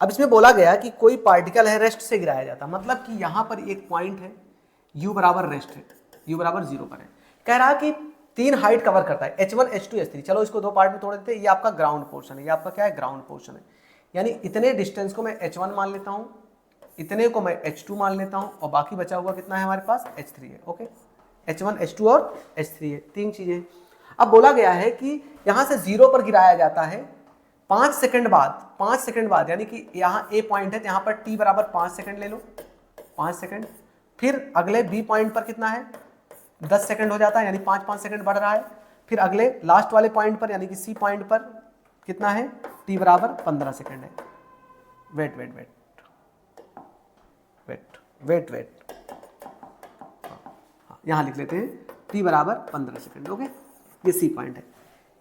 अब इसमें बोला गया कि कोई पार्टिकल है रेस्ट से गिराया जाता, मतलब कि यहां पर एक पॉइंट है u बराबर रेस्ट है, u बराबर 0 पर है। कह रहा कि 3 हाइट कवर करता है h1 h2 h3। चलो इसको 2 पार्ट में तोड़ देते हैं। ये आपका ग्राउंड पोर्शन है, ये आपका क्या है ग्राउंड पोर्शन है, यानी इतने डिस्टेंस को मैं h1 मान लेता हूं, इतने को मैं h2 मान लेता हूं, और बाकी बचा हुआ कितना है हमारे पास h3 है। ओके h1 h2 और h3 है, 3 चीजें। अब बोला गया है कि यहां से 0 पर गिराया जाता है 5 सेकंड बाद, 5 सेकंड बाद, यानी कि यहाँ a पॉइंट है तो यहाँ पर t बराबर 5 सेकंड ले लो, 5 सेकंड। फिर अगले b पॉइंट पर कितना है 10 सेकंड हो जाता है, यानी 5 5 सेकंड बढ़ रहा है। फिर अगले लास्ट वाले पॉइंट पर यानी कि C पॉइंट पर कितना है t बराबर 15 सेकंड है। Wait wait wait wait wait wait, यहां लिख लेते हैं t बराबर 15 सेकंड। ओके, ये सी पॉइंट है।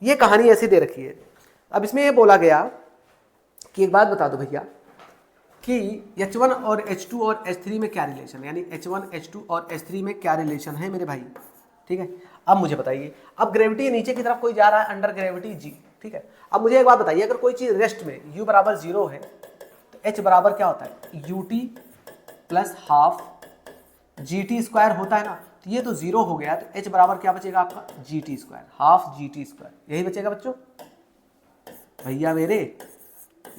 ये कहानी ऐसी दे रखी है। अब इसमें ये बोला गया कि एक बात बता दो भैया कि H1 और H2 और H3 में क्या रिलेशन है, यानी H1 H2 और H3 में क्या रिलेशन है मेरे भाई, ठीक है। अब मुझे बताइए, अब ग्रेविटी नीचे की तरफ कोई जा रहा है, अंडर ग्रेविटी G, ठीक है। अब मुझे एक बात बताइए, अगर कोई चीज रेस्ट में U बराबर 0 है तो H बराबर क्या होता है, UT plus half GT square होता है ना। तो ये तो 0 हो गया, तो H बराबर क्या बचेगा आपका, GT square, half GT square, यही बचेगा बच्चों भैया मेरे,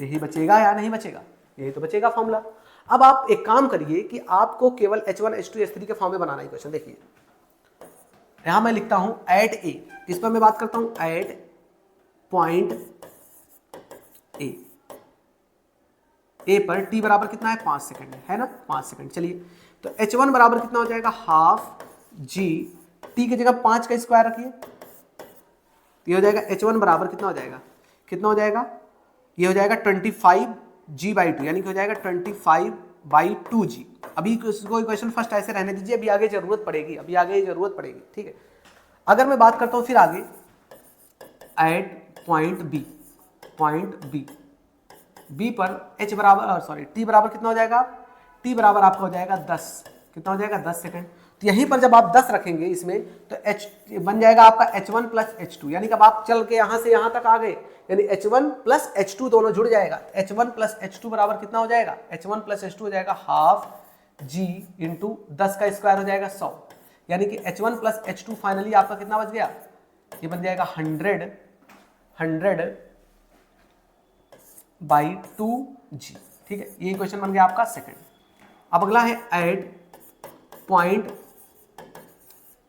यही बचेगा या नहीं बचेगा, यही तो बचेगा फॉर्मूला। अब आप एक काम करिए कि आपको केवल H1 H2 H3 के फॉर्म में बनाना है क्वेश्चन। देखिए यहां मैं लिखता हूं एट ए, इस पर मैं बात करता हूं एट पॉइंट ए पर t बराबर कितना है 5 सेकंड है ना, 5 सेकंड। चलिए तो H1 बराबर कितना हो जाएगा, हाफ g, t की जगह 5 का स्क्वायर रखिए, ये हो जाएगा H1 बराबर कितना हो जाएगा, कितना हो जाएगा, ये हो जाएगा 25g/2, यानी कि हो जाएगा 25/2g। अभी कोई क्वेश्चन फर्स्ट ऐसे रहने दीजिए, अभी आगे जरूरत पड़ेगी, अभी आगे जरूरत पड़ेगी, ठीक है। अगर मैं बात करता हूं फिर आगे एट पॉइंट बी पर h बराबर t बराबर कितना हो जाएगा, t बराबर आपका हो जाएगा 10, कितना हो जाएगा 10 सेकंड। तो यहीं पर जब आप 10 रखेंगे इसमें तो h बन जाएगा आपका H1 प्लस H2, यानी कि अब आप चल के यहां से यहां तक आ गए, यानी H1 प्लस H2 दोनों जुड़ जाएगा। H1 प्लस H2 बराबर कितना हो जाएगा, H1 प्लस H2 हो जाएगा हाफ g इंटू 10 का स्क्वायर हो जाएगा 100, यानी कि H1 प्लस H2 फाइनली आपका कितना बच गया, ये बन जाएगा 100/2g, ठीक है। ये क्वेश्चन बन गया आपका सेकंड। अब अगला है एट पॉइंट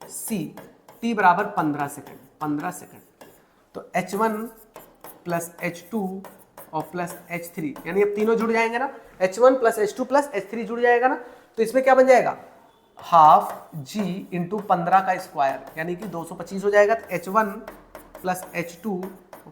सी, t बराबर 15 सेकंड। तो H1 प्लस H2 और प्लस H3, यानी अब तीनों जुड़ जाएंगे ना, H1 plus H2 plus H3 जुड़ जाएगा ना, तो इसमें क्या बन जाएगा, हाफ g इंटू 15 का स्क्वायर, यानी कि 225 हो जाएगा। तो H1 plus H2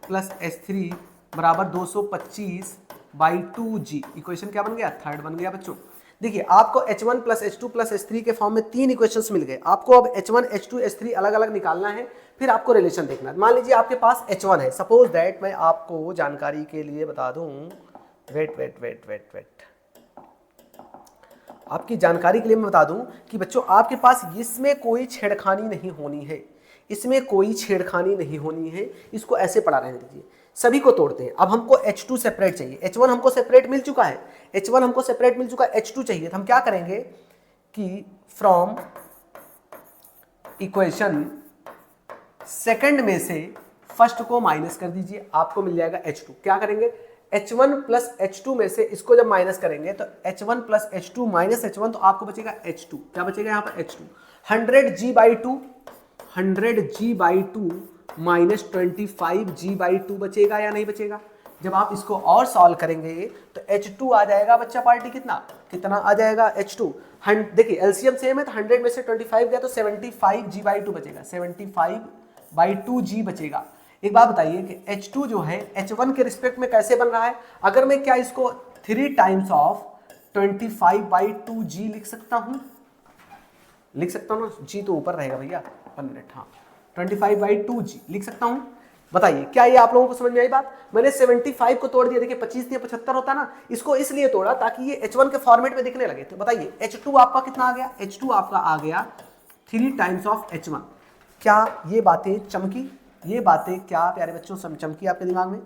plus H3 बराबर 225/2g। इक्वेशन क्या बन गया, थर्ड बन गया बच्चों। देखिए आपको H1 plus H2 plus H3 के फॉर्म में 3 इक्वेशंस मिल गए। आपको अब H1 H2 H3 अलग अलग निकालना है, फिर आपको रिलेशन देखना है। मान लीजिए आपके पास H1 है, सपोज दैट मैं आपको जानकारी के लिए बता दूं, वेट आपकी जानकारी के लिए मैं बता दूं कि बच्चों आपके पास इसमें कोई छेड़खानी नहीं होनी है, इसमें कोई छेड़खानी नहीं होनी है, इसको ऐसे पढ़ा रहने दीजिए। सभी को तोड़ते हैं। अब हमको H2 सेपरेट चाहिए, H1 हमको सेपरेट मिल चुका है, H1 हमको सेपरेट मिल चुका है, H2 चाहिए। तो हम क्या करेंगे कि फ्रॉम इक्वेशन सेकंड में से फर्स्ट को माइनस कर दीजिए, आपको मिल जाएगा H2। क्या करेंगे, H1 प्लस H2 में से इसको जब माइनस करेंगे तो H1 plus H2 minus H1, तो आपको बचेगा H2। क्या बचेगा यहाँ पर H2, 100g/2 माइनस 25g/2 बचेगा या नहीं बचेगा। जब आप इसको और सॉल्व करेंगे तो H2 आ जाएगा बच्चा पार्टी कितना आ जाएगा H2। देखिए एलसीएम सेम है, तो 100 में से 25 गया तो 75g/2 बचेगा, 75/2g बचेगा। एक बात बताइए कि H2 जो है H1 के रिस्पेक्ट में कैसे बन रहा है, अगर मैं क्या इसको 3 टाइम्स ऑफ 25/2g लिख सकता हूं ना, g तो ऊपर रहेगा भैया, 1 मिनट, हाँ 25/2g लिख सकता हूं। बताइए क्या ये आप लोगों को समझ में आई बात। मैंने 75 को तोड़ दिया, देखिए 25 या 75 होता ना, इसको इसलिए तोड़ा ताकि ये H1 के फॉर्मेट में दिखने लगे। तो बताइए H2 आपका कितना आ गया, H2 आपका आ गया 3 टाइम्स ऑफ H1। क्या ये बातें चमकी, ये बातें क्या प्यारे बच्चों चमकी आपके दिमाग में।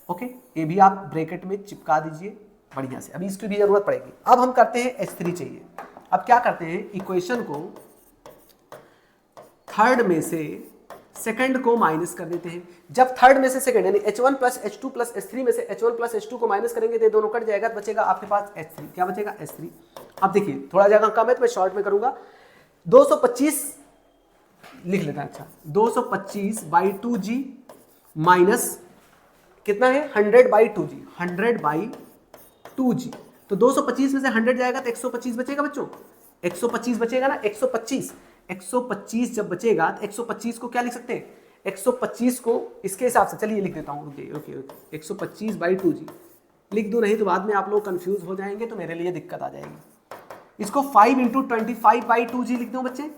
ओके, ये भी आप ब्रैकेट में चिपका दीजिए बढ़िया से, अभी इसकी भी जरूरत पड़ेगी। अब हम करते हैं H3 चाहिए। अब क्या करते हैं, इक्वेशन को थर्ड में से सेकंड को माइनस कर देते हैं। जब थर्ड में से सेकंड यानी H1 plus H2 plus H3 में से H1 प्लस H2 को माइनस करेंगे तो दोनों कट जाएगा, तो बचेगा आपके पास H3। क्या बचेगा, H3। अब देखिए थोड़ा जगह कम है तो मैं शॉर्ट में करूंगा, 225 लिख लेता है, अच्छा 225/2g माइनस कितना है 100/2g, 100/2g। तो 225 में से 100 जाएगा तो 125 बचेगा बच्चों, 125 बचेगा ना, 125 जब बचेगा तो 125 को क्या लिख सकते हैं, 125 को इसके हिसाब से, चलिए लिख देता हूँ, okay okay okay, 125 by 2g लिख दूँ, नहीं तो बाद में आप लोग कंफ्यूज हो जाएंगे तो मेरे लिए दिक्कत आ जाएगी। इसको 5 इंटू 25 बाई 2g लिख दूँ बच्चे।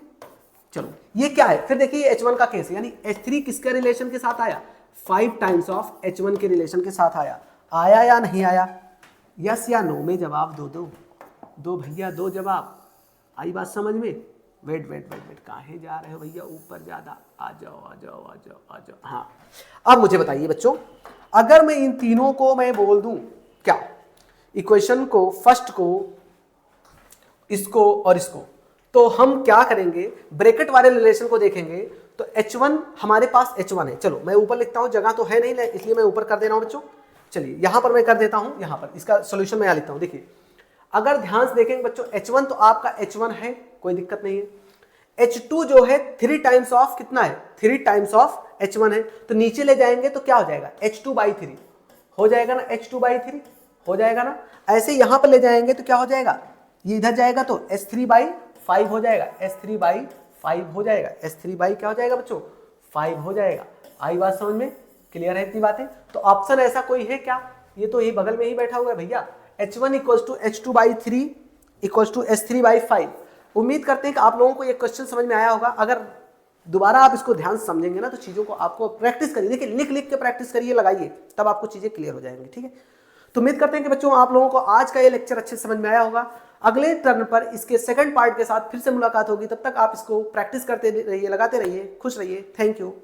चलो ये क्या है, फिर देखिए H1 का केस, यानी H3 किसके रिलेशन के साथ आया, 5 टाइम्स ऑफ H1 के रिलेशन के साथ आया। आया या नहीं आया, यस या नो में जवाब दो भैया, दो जवाब। आई बात समझ में? वेट वेट वेट वेट, काहे जा रहे हो भैया ऊपर ज्यादा, आ जाओ आ जाओ आ जाओ आ जाओ। हाँ अब मुझे बताइए बच्चों, अगर मैं इन तीनों को मैं बोल दूं क्या, इक्वेशन को, फर्स्ट को, इसको और इसको, तो हम क्या करेंगे, ब्रैकेट वाले रिलेशन को देखेंगे तो H1 हमारे पास H1 है। चलो मैं ऊपर लिखता हूं, जगह तो है नहीं इसलिए मैं ऊपर कर दे रहा हूं बच्चों। चलिए यहां पर मैं कर देता हूं, यहां पर इसका सोल्यूशन मैं यहां लिखता हूं। देखिए अगर ध्यान से देखेंगे बच्चों, H1 तो आपका H1 है, कोई दिक्कत नहीं है। H2 जो है 3 टाइम्स ऑफ कितना है, 3 टाइम्स ऑफ H1 है, तो नीचे ले जाएंगे तो क्या हो जाएगा, H2 बाई 3 हो जाएगा ना, H2 बाई 3 हो जाएगा ना। ऐसे यहां पर ले जाएंगे तो क्या हो जाएगा, ये इधर जाएगा तो S3 बाई 5 हो जाएगा, S3 बाई 5 हो जाएगा, S3 बाई क्या हो जाएगा बच्चों, 5 हो जाएगा। आई बात समझ में, क्लियर है इतनी बातें? तो ऑप्शन ऐसा कोई है क्या, ये तो ये बगल में ही बैठा हुआ है भैया, H1 equals to H2 by 3 equals to S3 by 5। उम्मीद करते हैं कि आप लोगों को ये क्वेश्चन समझ में आया होगा। अगर दोबारा आप इसको ध्यान से समझेंगे ना तो चीज़ों को आपको प्रैक्टिस करिए, देखिए लिख लिख के प्रैक्टिस करिए, लगाइए, तब आपको चीज़ें क्लियर हो जाएंगी। ठीक है, तो उम्मीद करते हैं कि बच्चों आप लोगों को आज का ये लेक्चर अच्छे से समझ में आया होगा। अगले टर्न पर इसके सेकंड पार्ट के साथ फिर से मुलाकात होगी, तब तक आप इसको प्रैक्टिस करते रहिए, लगाते रहिए, खुश रहिए। Thank you.